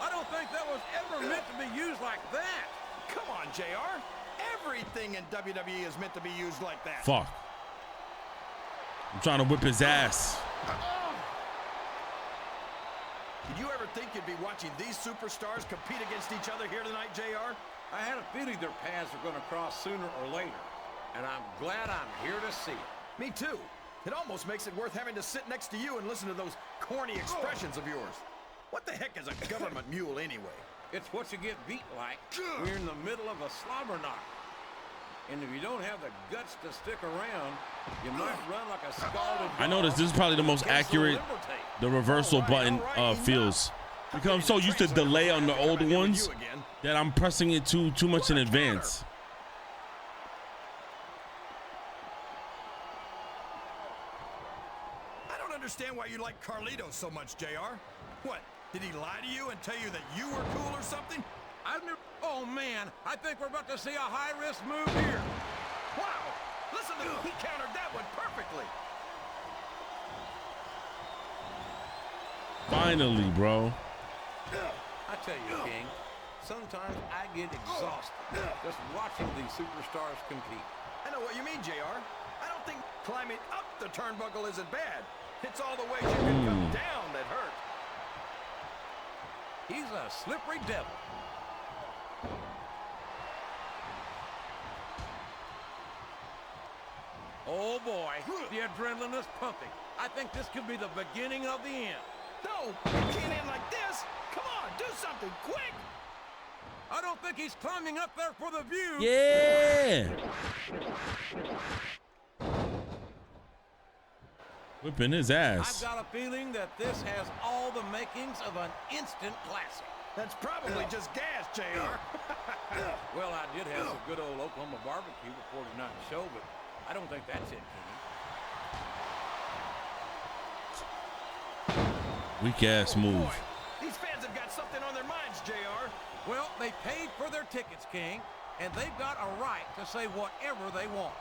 I don't think that was ever meant to be used like that. Come on, JR. Everything in WWE is meant to be used like that. Fuck. I'm trying to whip his ass. Did you ever think you'd be watching these superstars compete against each other here tonight, JR? I had a feeling their paths were going to cross sooner or later, and I'm glad I'm here to see it. Me too. It almost makes it worth having to sit next to you and listen to those corny expressions of yours. What the heck is a government mule anyway? It's what you get beat like. We're in the middle of a slobber knock. And if you don't have the guts to stick around, you might run like a scalded I noticed this is probably the most accurate the reversal button feels. Because I'm so used to delay on the old ones that I'm pressing it too much in advance. I don't understand why you like Carlito so much, JR. What, did he lie to you and tell you that you were cool or something? Oh, man, I think we're about to see a high-risk move here. Wow, listen to him. He countered that one perfectly. Finally, bro. I tell you, King, sometimes I get exhausted just watching these superstars compete. I know what you mean, JR. I don't think climbing up the turnbuckle isn't bad. It's all the ways you can come down that hurt. He's a slippery devil. Oh boy, the adrenaline is pumping. I think this could be the beginning of the end. No, you can't end like this. Come on, do something quick. I don't think he's climbing up there for the view. Yeah. Whipping his ass. I've got a feeling that this has all the makings of an instant classic. That's probably just gas, JR. Well, I did have some good old Oklahoma barbecue before tonight's show, but I don't think that's it, King. Weak ass move. Boy, these fans have got something on their minds, JR. Well, they paid for their tickets, King, and they've got a right to say whatever they want.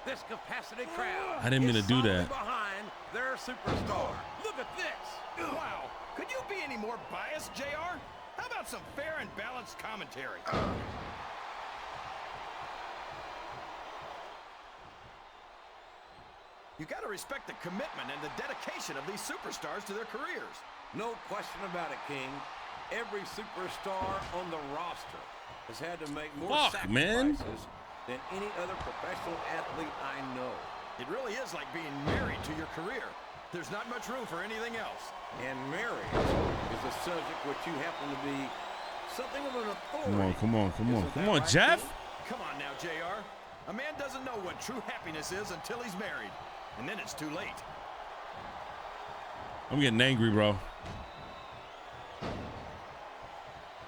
This capacity crowd. I didn't mean to do that. Behind their superstar. Look at this. Wow. Could you be any more biased, JR? How about some fair and balanced commentary? You got to respect the commitment and the dedication of these superstars to their careers. No question about it, King. Every superstar on the roster has had to make more sacrifices than any other professional athlete I know. It really is like being married to your career. There's not much room for anything else. And marriage is a subject which you happen to be something of an authority. Come on, right, Jeff. Come on now, JR. A man doesn't know what true happiness is until he's married. And then it's too late. I'm getting angry, bro.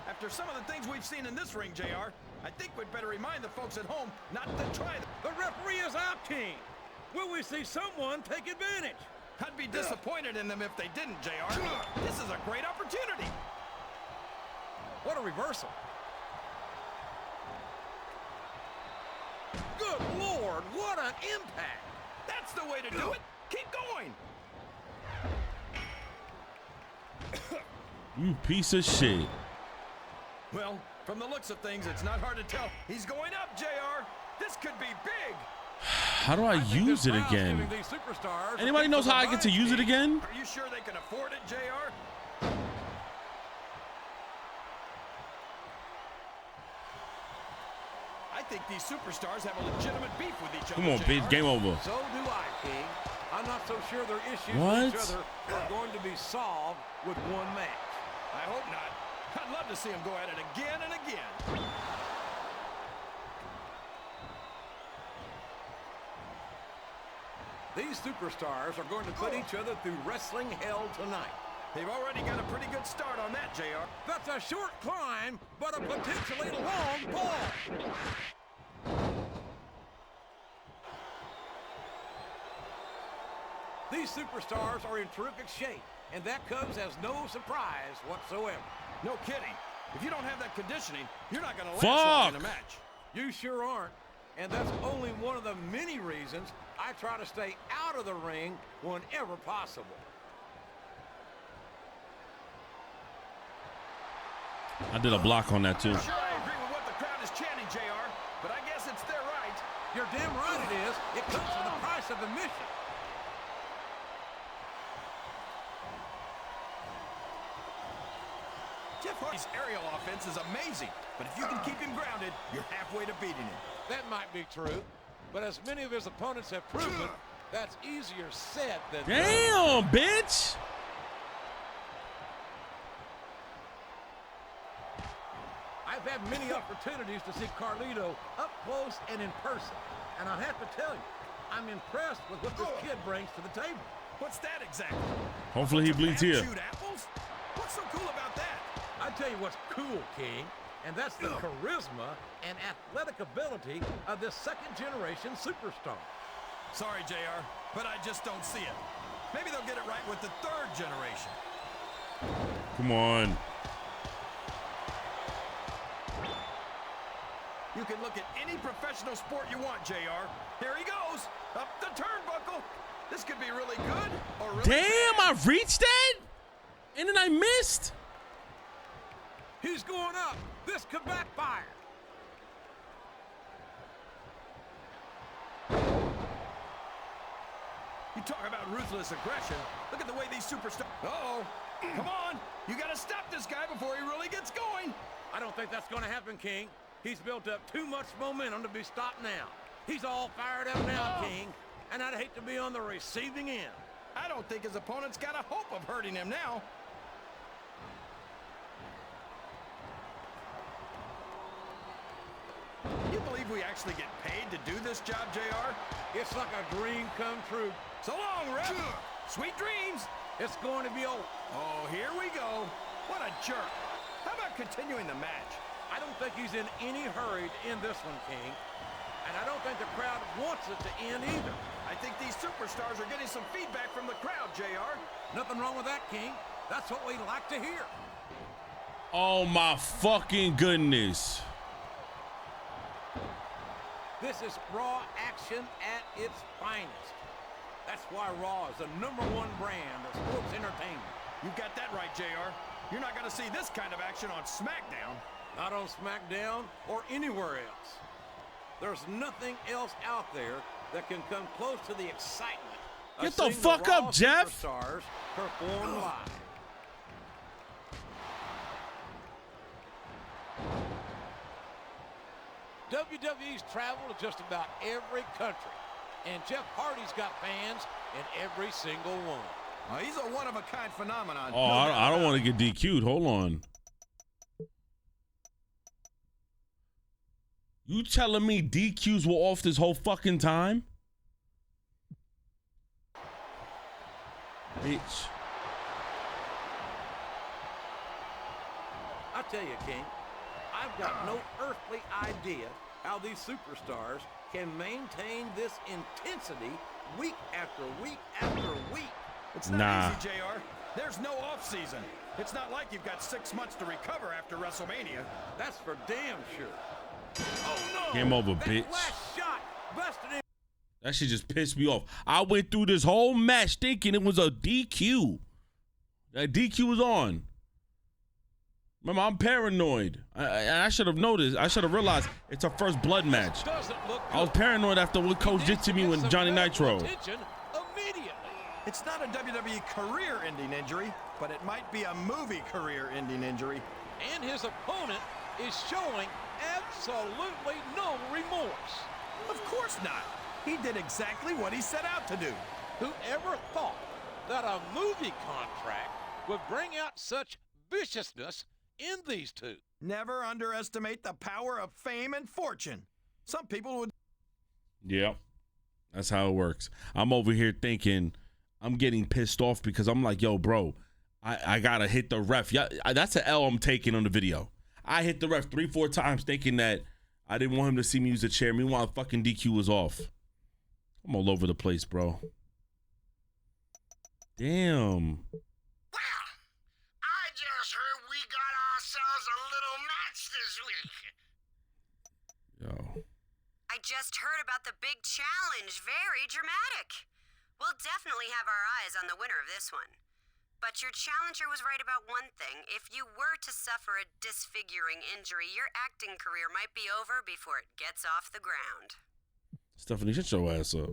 After some of the things we've seen in this ring, JR, I think we'd better remind the folks at home not to try them. The referee is out, King. Will we see someone take advantage? I'd be disappointed in them if they didn't, JR. This is a great opportunity. What a reversal. Good Lord, what an impact. That's the way to do it. Keep going. You piece of shit. Well, from the looks of things, it's not hard to tell. He's going up, JR. This could be big. How do I use it again? Anybody knows how I get to use it again? Are you sure they can afford it, JR? I think these superstars have a legitimate beef with each other. Come on, bitch. Game over. So do I, King. I'm not so sure their issues What? with each other are going to be solved with one match. I hope not. I'd love to see them go at it again and again. These superstars are going to put each other through wrestling hell tonight. They've already got a pretty good start on that, JR. That's a short climb, but a potentially long fall. These superstars are in terrific shape, and that comes as no surprise whatsoever. No kidding. If you don't have that conditioning, you're not going to last long in a match. You sure aren't. And that's only one of the many reasons I try to stay out of the ring whenever possible. I did a block on that too. I'm sure I agree with what the crowd is chanting, JR, but I guess it's their right. You're damn right it is. It comes with the price of admission. Jeff Hardy's aerial offense is amazing, but if you can keep him grounded, you're halfway to beating him. That might be true, but as many of his opponents have proven, that's easier said than done. Damn, bitch. I've had many opportunities to see Carlito up close and in person, and I have to tell you, I'm impressed with what this kid brings to the table. What's that exactly? Hopefully he bleeds here. Shoot apples? What's so cool about that? I tell you what's cool, King, and that's the charisma and athletic ability of this second-generation superstar. Sorry, JR, but I just don't see it. Maybe they'll get it right with the third generation. Come on. You can look at any professional sport you want, JR. Here he goes, up the turnbuckle. This could be really good or really Damn, bad. I reached that? And then I missed? He's going up. This could backfire. You talk about ruthless aggression. Look at the way these superstars... Uh-oh. Come on. You got to stop this guy before he really gets going. I don't think that's going to happen, King. He's built up too much momentum to be stopped now. He's all fired up now, King, and I'd hate to be on the receiving end. I don't think his opponent's got a hope of hurting him now. You believe we actually get paid to do this job, JR? It's like a dream come true. So long, Ref. Sweet dreams. It's going to be over. Oh, here we go. What a jerk. How about continuing the match? I don't think he's in any hurry to end this one, King. And I don't think the crowd wants it to end either. I think these superstars are getting some feedback from the crowd, JR. Nothing wrong with that, King. That's what we like to hear. Oh my fucking goodness. This is Raw action at its finest. That's why Raw is the #1 brand of sports entertainment. You got that right, JR. You're not going to see this kind of action on Smackdown. Not on Smackdown or anywhere else. There's nothing else out there that can come close to the excitement of Get the seeing fuck Raw up, Jeff. Superstars perform live. WWE's traveled to just about every country, and Jeff Hardy's got fans in every single one. He's a one-of-a-kind phenomenon. Oh, I don't want to get DQ'd. Hold on. You telling me DQs were off this whole fucking time? Bitch. I tell you, King, I've got no earthly idea how these superstars can maintain this intensity week after week after week. It's not Nah. easy, JR. There's no off-season. It's not like you've got 6 months to recover after WrestleMania. That's for damn sure. Oh no! Game over, That bitch. last shot busted him. That shit just pissed me off. I went through this whole match thinking it was a DQ. That DQ was on. Remember, I'm paranoid. I should have noticed. I should have realized it's a first blood match. I was paranoid after what Coach did to me with Johnny Nitro. Immediately. It's not a WWE career-ending injury, but it might be a movie career-ending injury. And his opponent is showing absolutely no remorse. Of course not. He did exactly what he set out to do. Whoever thought that a movie contract would bring out such viciousness in these two? Never underestimate the power of fame and fortune. Some people would... Yep. That's how it works. I'm over here thinking, I'm getting pissed off because I'm like, yo, bro, I got to hit the ref. Yeah, that's an L I'm taking on the video. I hit the ref 3-4 times thinking that I didn't want him to see me use the chair. Meanwhile, fucking DQ was off. I'm all over the place, bro. Damn. Well, I just heard we got ourselves a little match this week. Yo. I just heard about the big challenge. Very dramatic. We'll definitely have our eyes on the winner of this one. But your challenger was right about one thing. If you were to suffer a disfiguring injury, your acting career might be over before it gets off the ground. Stephanie, shut your ass up.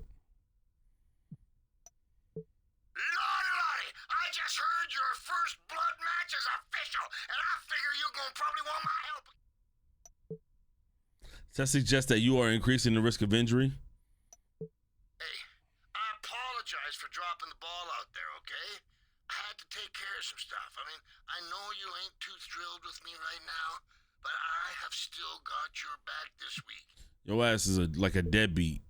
Lordy, I just heard your first blood match is official, and I figure you're gonna probably want my help. Does that suggest that you are increasing the risk of injury? Hey, I apologize for dropping the ball out there, okay? I had to take care of some stuff. I mean, I know you ain't too thrilled with me right now, but I have still got your back this week. Your ass is like a deadbeat.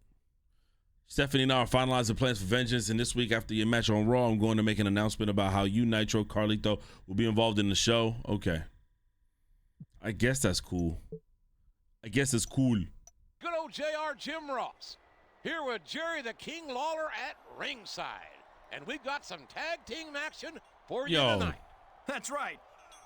Stephanie and I are finalizing plans for vengeance, and this week after your match on Raw, I'm going to make an announcement about how you, Nitro, Carlito, will be involved in the show. Okay. I guess that's cool. I guess it's cool. Good old JR Jim Ross here with Jerry the King Lawler at ringside. And we've got some tag team action for you tonight. That's right.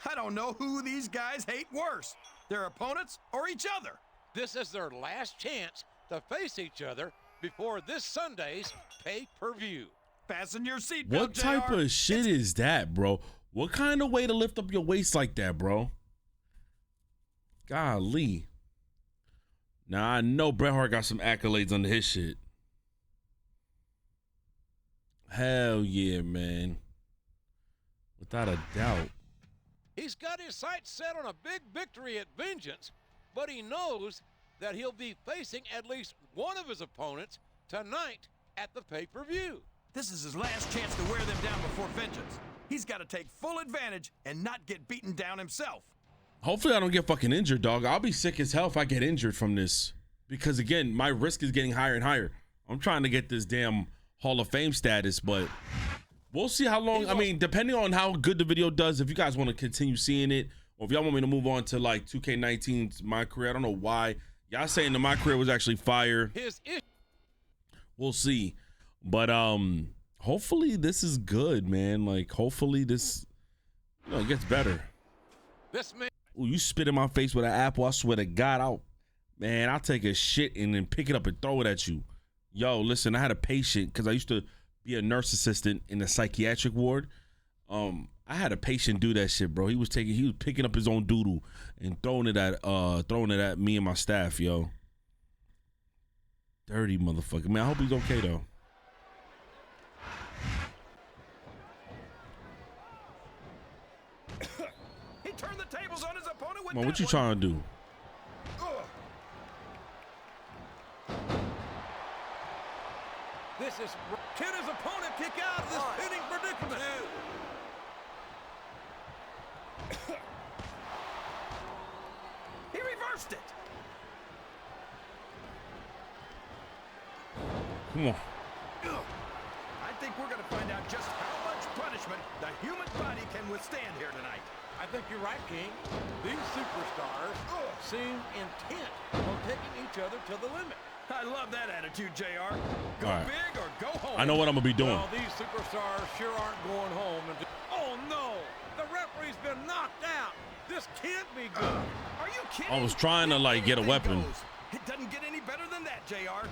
I don't know who these guys hate worse, their opponents or each other. This is their last chance to face each other before this Sunday's pay-per-view. Fasten your seatbelt, What type JR. of shit is that, bro? What kind of way to lift up your waist like that, bro? Golly. Now, I know Bret Hart got some accolades under his shit. Hell yeah, man. Without a doubt. He's got his sights set on a big victory at Vengeance, but he knows that he'll be facing at least one of his opponents tonight at the pay-per-view. This is his last chance to wear them down before Vengeance. He's got to take full advantage and not get beaten down himself. Hopefully I don't get fucking injured, dog. I'll be sick as hell if I get injured from this. Because, again, my risk is getting higher and higher. I'm trying to get this damn Hall of Fame status, but we'll see how long. I mean, depending on how good the video does, if you guys want to continue seeing it, or if y'all want me to move on to, like, 2K19's My Career, I don't know why. Y'all saying that My Career was actually fire. We'll see. But hopefully this is good, man. Like, hopefully this, you know, gets better. This man. Ooh, you spit in my face with an apple, I swear to God, I'll take a shit and then pick it up and throw it at you. Yo, listen, I had a patient, because I used to be a nurse assistant in the psychiatric ward. I had a patient do that shit, bro. He was picking up his own doodle and throwing it at me and my staff, yo. Dirty motherfucker. Man, I hope he's okay though. He turned the tables on his opponent with Come on, what you trying to do? This is... Can his opponent kick out of this pinning predicament? He reversed it. Come on. I think we're going to find out just how much punishment the human body can withstand here tonight. I think you're right, King. These superstars seem intent on taking each other to the limit. I love that attitude, JR. Go All right. big or go home. I know what I'm gonna be doing. Well, these superstars sure aren't going home. Oh no! The referee's been knocked out. This can't be good. Are you kidding? I was trying to like get a weapon. Goes. It doesn't get any better than that, JR.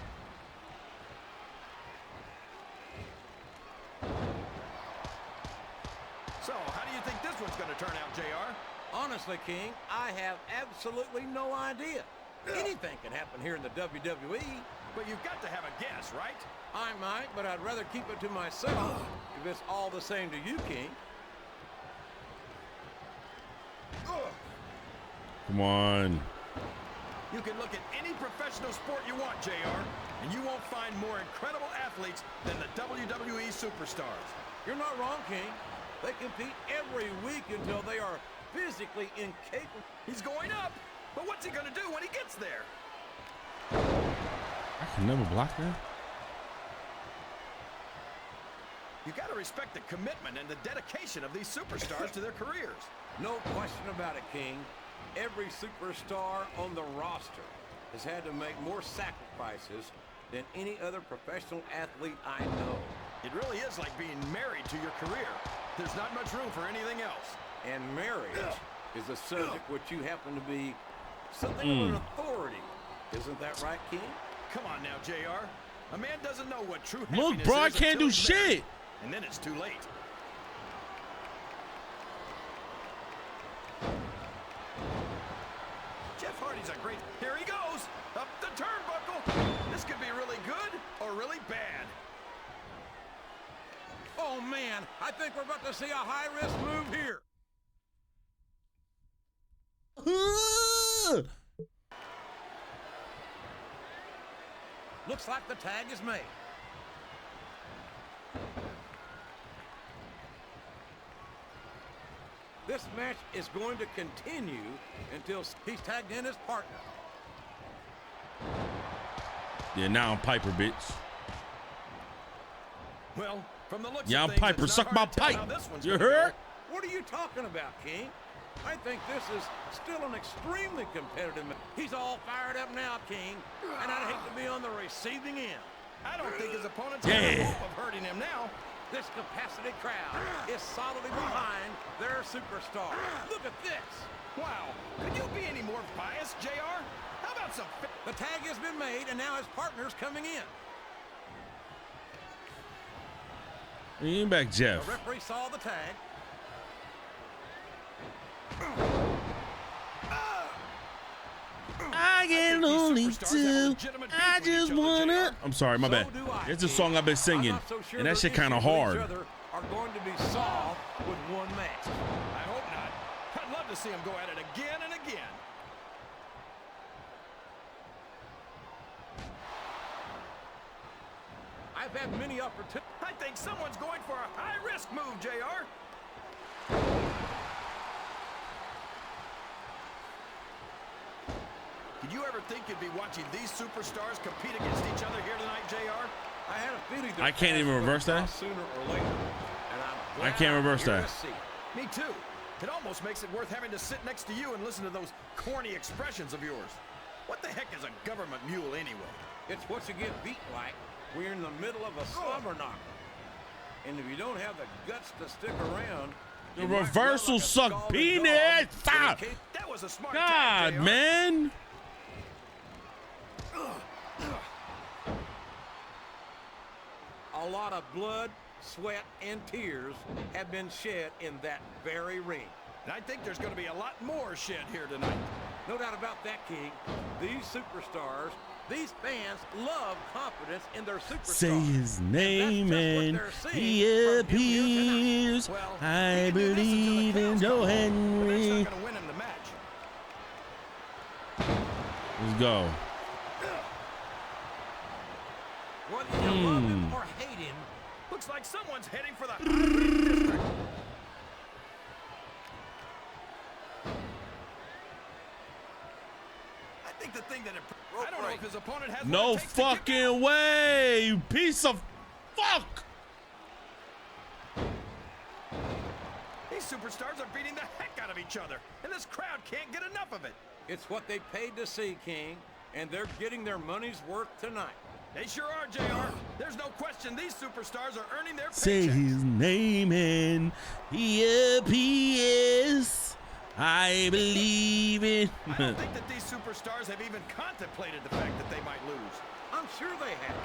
So, how do you think this one's going to turn out, JR? Honestly, King, I have absolutely no idea. Anything can happen here in the WWE. But you've got to have a guess, right? I might, but I'd rather keep it to myself if it's all the same to you, King. Come on. You can look at any professional sport you want, JR, and you won't find more incredible athletes than the WWE superstars. You're not wrong, King. They compete every week until they are physically incapable. He's going up, but what's he going to do when he gets there? I can never block that. You got to respect the commitment and the dedication of these superstars to their careers. No question about it, King. Every superstar on the roster has had to make more sacrifices than any other professional athlete I know. It really is like being married to your career. There's not much room for anything else. And marriage is a subject which you happen to be something of an authority. Isn't that right, King? Come on now, JR. A man doesn't know what true Look, happiness bro, I is can't until do he's married. shit. And then it's too late. Jeff Hardy's a great... Here he goes! Up the turnbuckle! This could be really good or really bad. Oh, man, I think we're about to see a high-risk move here. Looks like the tag is made. This match is going to continue until he's tagged in his partner. Yeah, now I'm Piper, bitch. Well, from the looks Yeah, of I'm things, Piper. it's Suck not my hard to tell pipe. how this one's You gonna heard? go. What are you talking about, King? I think this is still an extremely competitive match. He's all fired up now, King, and I'd hate to be on the receiving end. I don't think his opponent's got a hope of hurting him now. This capacity crowd is solidly behind their superstar. Look at this. Wow, could you be any more biased, JR? How about some... The tag has been made, and now his partner's coming in. Lean back, Jeff. The referee saw the tag. I get lonely too. I just wanna. I'm sorry, my bad. It's a song I've been singing, and that shit kind of hard. Are going to be solved with one match. I hope not. I'd love to see him go at it again and again. I've had many opportunities. I think someone's going for a high-risk move, JR. Did you ever think you'd be watching these superstars compete against each other here tonight, JR? I had a feeling I can't even reverse that. Sooner or later, and I'm I can't reverse here that. to see it. Me too. It almost makes it worth having to sit next to you and listen to those corny expressions of yours. What the heck is a government mule anyway? It's what you get beat like when you're in the middle of a slumber knocker. And if you don't have the guts to stick around, The you might run reversal like a suck scalded penis. dog. Stop. That was a smart God, tag, JR. man. A lot of blood, sweat, and tears have been shed in that very ring. And I think there's going to be a lot more shed here tonight. No doubt about that, King. These superstars, these fans love confidence in their superstars. Say his name and they're seeing he from him here appears. Well, I he can do this believe until the in cows Joe come home, but that's Henry. not going to win him the match. Let's go. Whether you love him or hate him, Looks like someone's heading for the district. I think the thing that I don't know if his opponent has No what it takes to kick out. fucking way, you piece of fuck. These superstars are beating the heck out of each other, and this crowd can't get enough of it. it's what they paid to see, King. and they're getting their money's worth tonight. They sure are, JR. There's no question these superstars are earning their Say paychecks. his name and he appears. I believe it. I don't think that these superstars have even contemplated the fact that they might lose. I'm sure they have.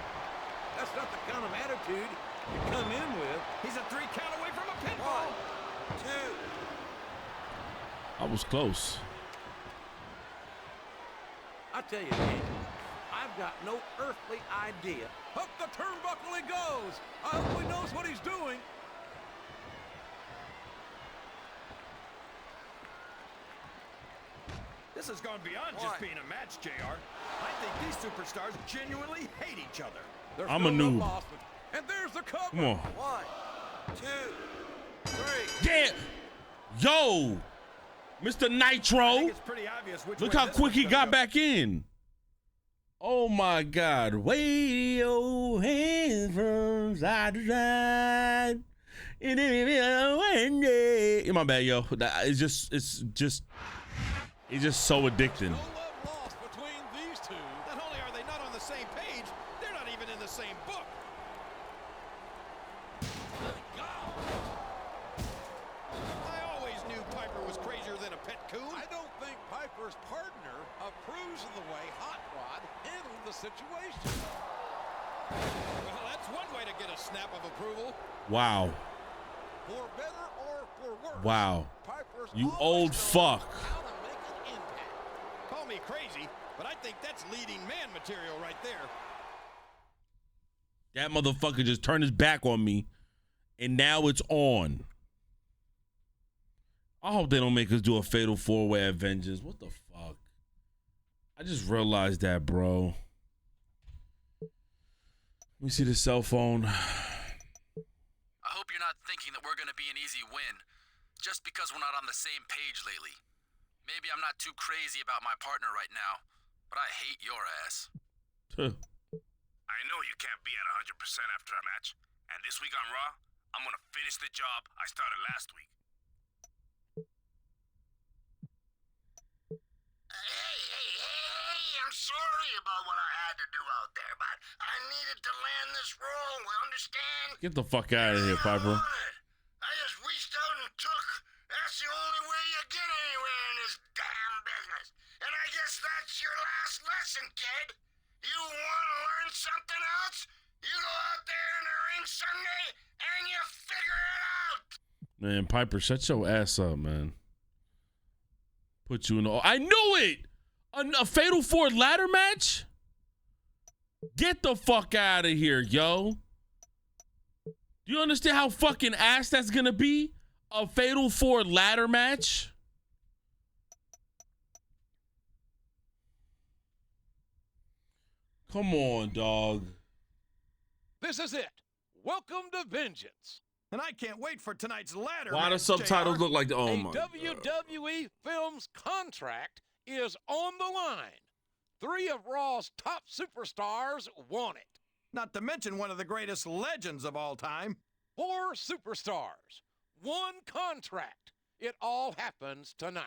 That's not the kind of attitude you come in with. He's a 3 count away from a pinfall. 1, 2. I was close. I tell you, King, I've got no earthly idea. Up the turnbuckle he goes. I hope he knows what he's doing. This has gone beyond just being a match, JR. I think these superstars genuinely hate each other. There's I'm a no noob. loss, and there's the cover. Come on. 1, 2, 3. Yeah. Yo, Mr. I Nitro. think it's pretty obvious which Look way how this quick one's he gonna got go. back in. Oh my God. Wave your hands from side to side. My bad, yo. It's just so addicting. No love lost between these two. Not only are they not on the same page, they're not even in the same book. I always knew Piper was crazier than a pet coon. I don't think Piper's partner approves of the way Hot Rod handled the situation. Well, that's one way to get a snap of approval. Wow. For better or for worse. Wow. Piper's You always old known fuck. how to make an impact. Call me crazy, but I think that's leading man material right there. That motherfucker just turned his back on me, and now it's on. I hope they don't make us do a fatal 4-way at Vengeance. What the fuck? I just realized that, bro. Let me see the cell phone. I hope you're not thinking that we're gonna be an easy win, just because we're not on the same page lately. Maybe I'm not too crazy about my partner right now, but I hate your ass. I know you can't be at 100% after a match, and this week on Raw, I'm gonna finish the job I started last week. Hey, I'm sorry about what I had to do out there, but I needed to land this role, understand? Get the fuck out of here, Piper. I just reached out and took. That's the only way you get anywhere in this damn business. And I guess that's your last lesson, kid. You want to learn something else? You go out there in the ring Sunday and you figure it out. Man, Piper, shut your ass up, man. Put you in the... I knew it! A Fatal 4 ladder match? Get the fuck out of here, yo. Do you understand how fucking ass that's gonna be? A Fatal 4 ladder match? Come on, dog. This is it. Welcome to Vengeance. And I can't wait for tonight's ladder. Why the match, subtitles JR. look like the... Oh, A my God. WWE Films contract is on the line. 3 of Raw's top superstars want it. Not to mention one of the greatest legends of all time. 4 superstars, 1 contract. It all happens tonight.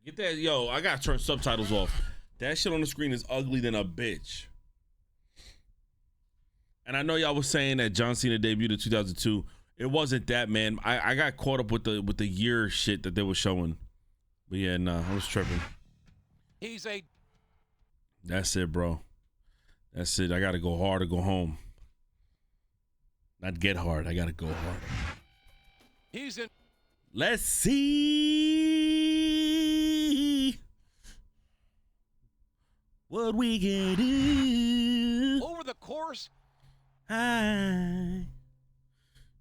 Get that, yo, I gotta turn subtitles off. That shit on the screen is ugly than a bitch. And I know y'all was saying that John Cena debuted in 2002. It wasn't that, man. I got caught up with the year shit that they were showing. But yeah, nah, I was tripping. He's a That's it, bro. That's it. I gotta go hard or go home. Not get hard. I gotta go hard. he's in Let's see what we can do. over the course I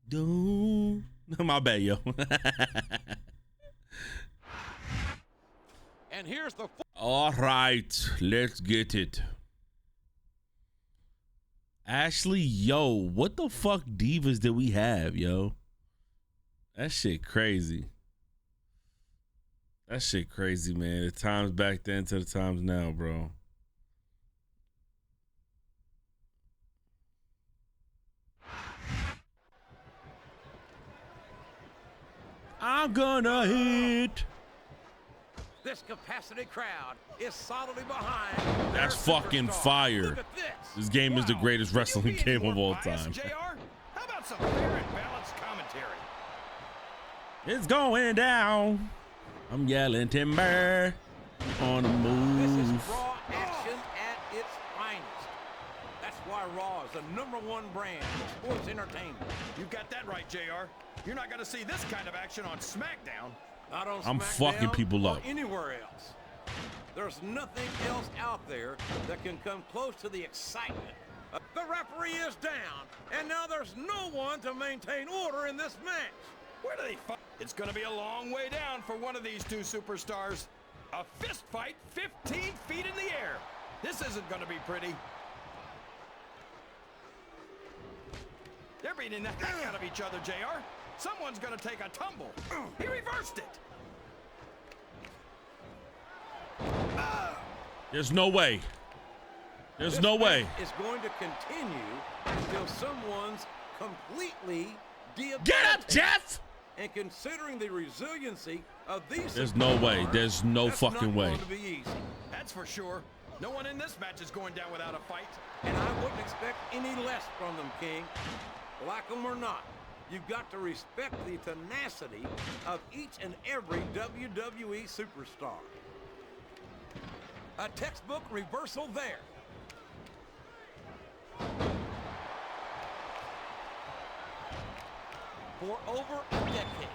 don't. My bad, yo. and here's the All right, let's get it. Ashley, yo, what the fuck divas did we have, yo? That shit crazy. That shit crazy, man. The times back then to the times now, bro. I'm gonna hit. This This capacity crowd is solidly behind. That's their fucking superstar. fire. Look at this. This game is the greatest Can you wrestling be any game of more all biased, time. JR? How about some fair and balanced commentary? It's going down. I'm yelling timber on the This is move. Raw action at its finest. That's why Raw is the #1 brand of sports entertainment. You got that right, JR. You're not going to see this kind of action on Smackdown. Not on I'm SmackDown fucking people or up. anywhere else. There's nothing else out there that can come close to the excitement. The referee is down, and now there's no one to maintain order in this match. Where do they fight? It's going to be a long way down for one of these two superstars. A fist fight 15 feet in the air. This isn't going to be pretty. They're beating the heck out of each other, JR. Someone's going to take a tumble. He reversed it. There's no way. There's This no way. match is going to continue until someone's completely debilitated. Get up, Jeff! And considering the resiliency of these There's no way. superstars, There's no that's fucking not way. going to be easy. That's for sure. No one in this match is going down without a fight. And I wouldn't expect any less from them, King. Like them or not, you've got to respect the tenacity of each and every WWE superstar. A textbook reversal there. For over a decade,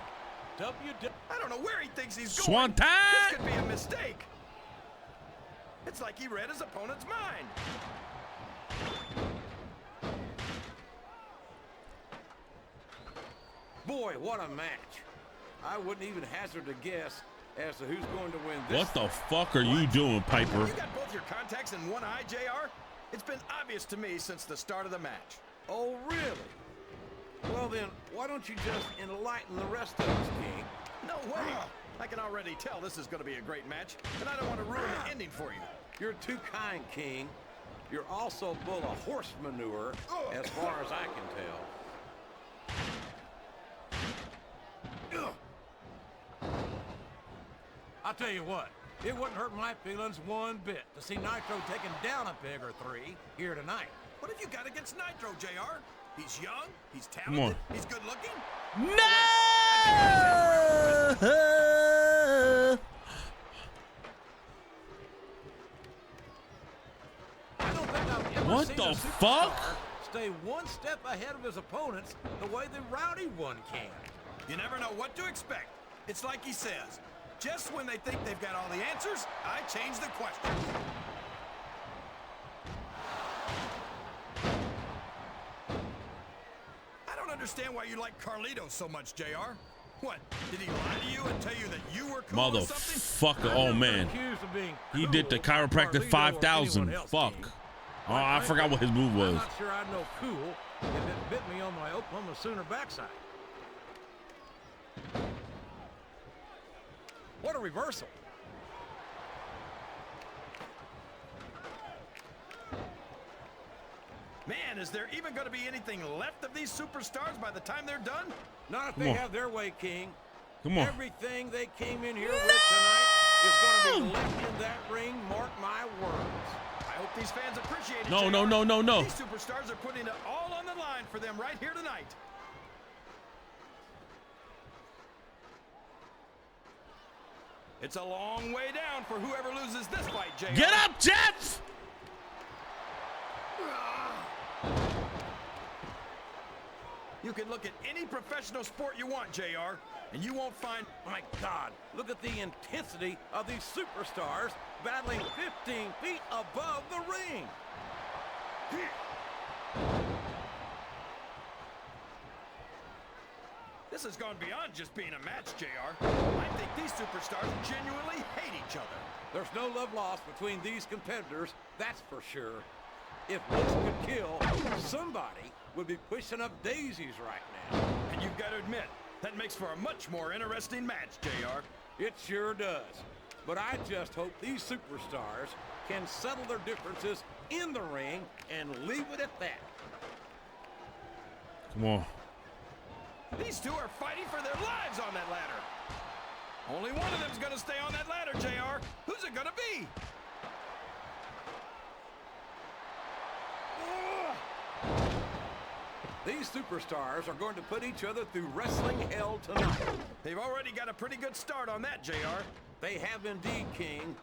I don't know where he thinks he's going. Swan time! This could be a mistake. It's like he read his opponent's mind. Boy, what a match. I wouldn't even hazard a guess as to who's going to win this. What the fuck are you doing, Piper? You got both your contacts in one eye, JR? It's been obvious to me since the start of the match. Oh, really? Well then, why don't you just enlighten the rest of us, King? No way. I can already tell this is going to be a great match, and I don't want to ruin the ending for you. You're too kind, King. You're also full of horse manure, as far as I can tell. I'll tell you what, it wouldn't hurt my feelings one bit to see Nitro taking down a peg or three here tonight. What have you got against Nitro, JR? He's young, he's Come on. talented, he's good looking. No! I don't think I've ever What seen the a fuck? superstar stay one step ahead of his opponents the way the Rowdy one can. You never know what to expect. It's like he says, just when they think they've got all the answers, I change the question. I don't understand why you like Carlito so much, JR. What, did he lie to you and tell you that you were cool or something? Motherfucker. Oh, man. Accused of being He cruel did the like chiropractic Carlito or 5,000. anyone else, Fuck. King. Oh, I forgot what his move was. I'm not sure I'd know cool if it bit me on my Oklahoma Sooner backside. What a reversal. Man, is there even going to be anything left of these superstars by the time they're done? Not if Come they on. have their way, King. Come on. Everything they came in here with tonight is going to be left in that ring, mark my words. I hope these fans appreciate it. No, JR. no, no, no, no. These superstars are putting it all on the line for them right here tonight. It's a long way down for whoever loses this fight, JR. Get up, Jeff! You can look at any professional sport you want, JR, and you won't find... My God, look at the intensity of these superstars battling 15 feet above the ring. This has gone beyond just being a match, JR. I think these superstars genuinely hate each other. There's no love lost between these competitors, that's for sure. If looks could kill, somebody would be pushing up daisies right now. And you've got to admit, that makes for a much more interesting match, JR. It sure does. But I just hope these superstars can settle their differences in the ring and leave it at that. Come on. These two are fighting for their lives on that ladder. Only one of them's gonna stay on that ladder, JR. Who's it gonna be? These superstars are going to put each other through wrestling hell tonight. They've already got a pretty good start on that, JR. They have indeed, King.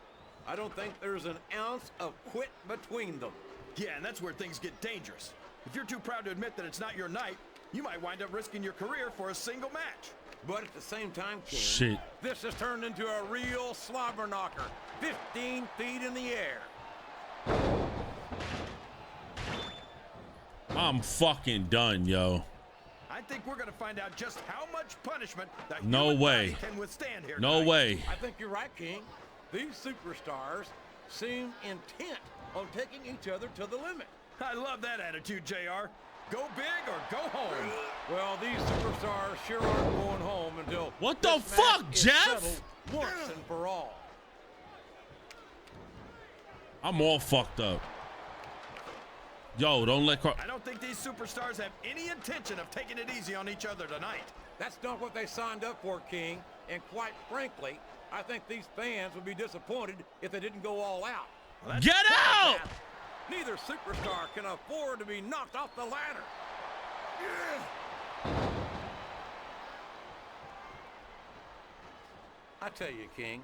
I don't think there's an ounce of quit between them. Yeah, and that's where things get dangerous. If you're too proud to admit that it's not your night, you might wind up risking your career for a single match. But at the same time, King, Shit. this has turned into a real slobber knocker. 15 feet in the air. I'm fucking done, yo. I think we're gonna find out just how much punishment the No human way. body can withstand here No tonight. way. I think you're right, King. These superstars seem intent on taking each other to the limit. I love that attitude, JR. Go big or go home. Well, these superstars sure aren't going home until What the this fuck, match is Jeff? settled once and for all. I'm all fucked up. Yo, don't let Car- I don't think these superstars have any intention of taking it easy on each other tonight. That's not what they signed up for, King. And quite frankly, I think these fans would be disappointed if they didn't go all out. Well, Get out! Neither superstar can afford to be knocked off the ladder. I tell you, King,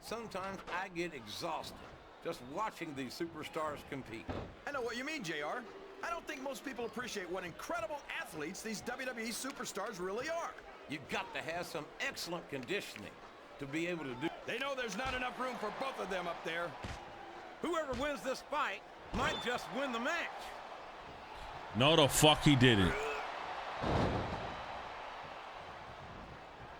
sometimes I get exhausted just watching these superstars compete. I know what you mean, JR. I don't think most people appreciate what incredible athletes these WWE superstars really are. You've got to have some excellent conditioning to be able to do. They know there's not enough room for both of them up there. Whoever wins this fight might just win the match. No, the fuck he didn't.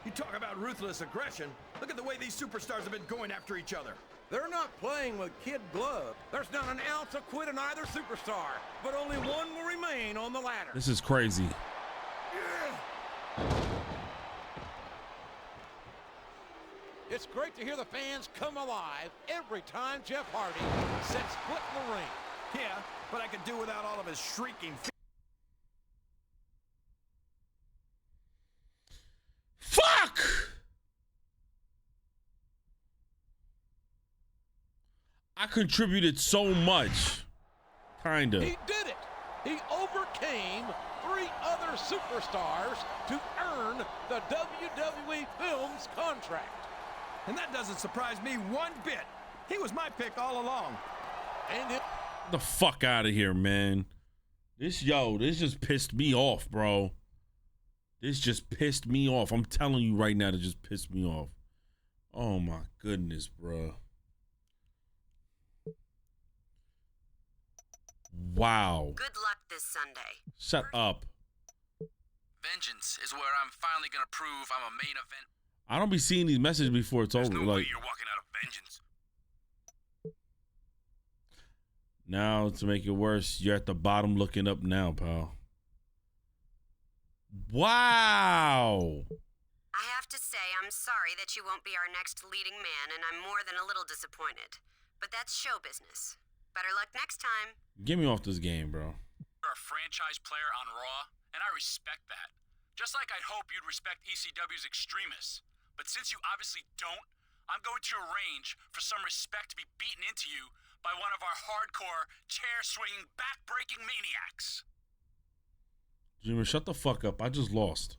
You talk about ruthless aggression. Look at the way these superstars have been going after each other. They're not playing with kid glove. There's not an ounce of quit in either superstar, but only one will remain on the ladder. This is crazy. It's great to hear the fans come alive every time Jeff Hardy sets foot in the ring. Yeah, but I could do without all of his shrieking. Fuck! I contributed so much. Kinda. He did it. He overcame 3 other superstars to earn the WWE Films contract. And that doesn't surprise me one bit. He was my pick all along. And it Get the fuck out of here, man. This just pissed me off, bro. This just pissed me off. I'm telling you right now, it just pissed me off. Oh my goodness, bro. Wow. Good luck this Sunday. Shut up. Vengeance is where I'm finally gonna prove I'm a main event. I don't be seeing these messages before it's There's over. no way Like you're walking out of vengeance. now, to make it worse, you're at the bottom looking up now, pal. Wow. I have to say, I'm sorry that you won't be our next leading man, and I'm more than a little disappointed. But that's show business. Better luck next time. Get me off this game, bro. You're a franchise player on Raw, and I respect that. Just like I'd hope you'd respect ECW's extremists. But since you obviously don't, I'm going to arrange for some respect to be beaten into you by one of our hardcore, chair-swinging, back-breaking maniacs. Jimmy, shut the fuck up. I just lost.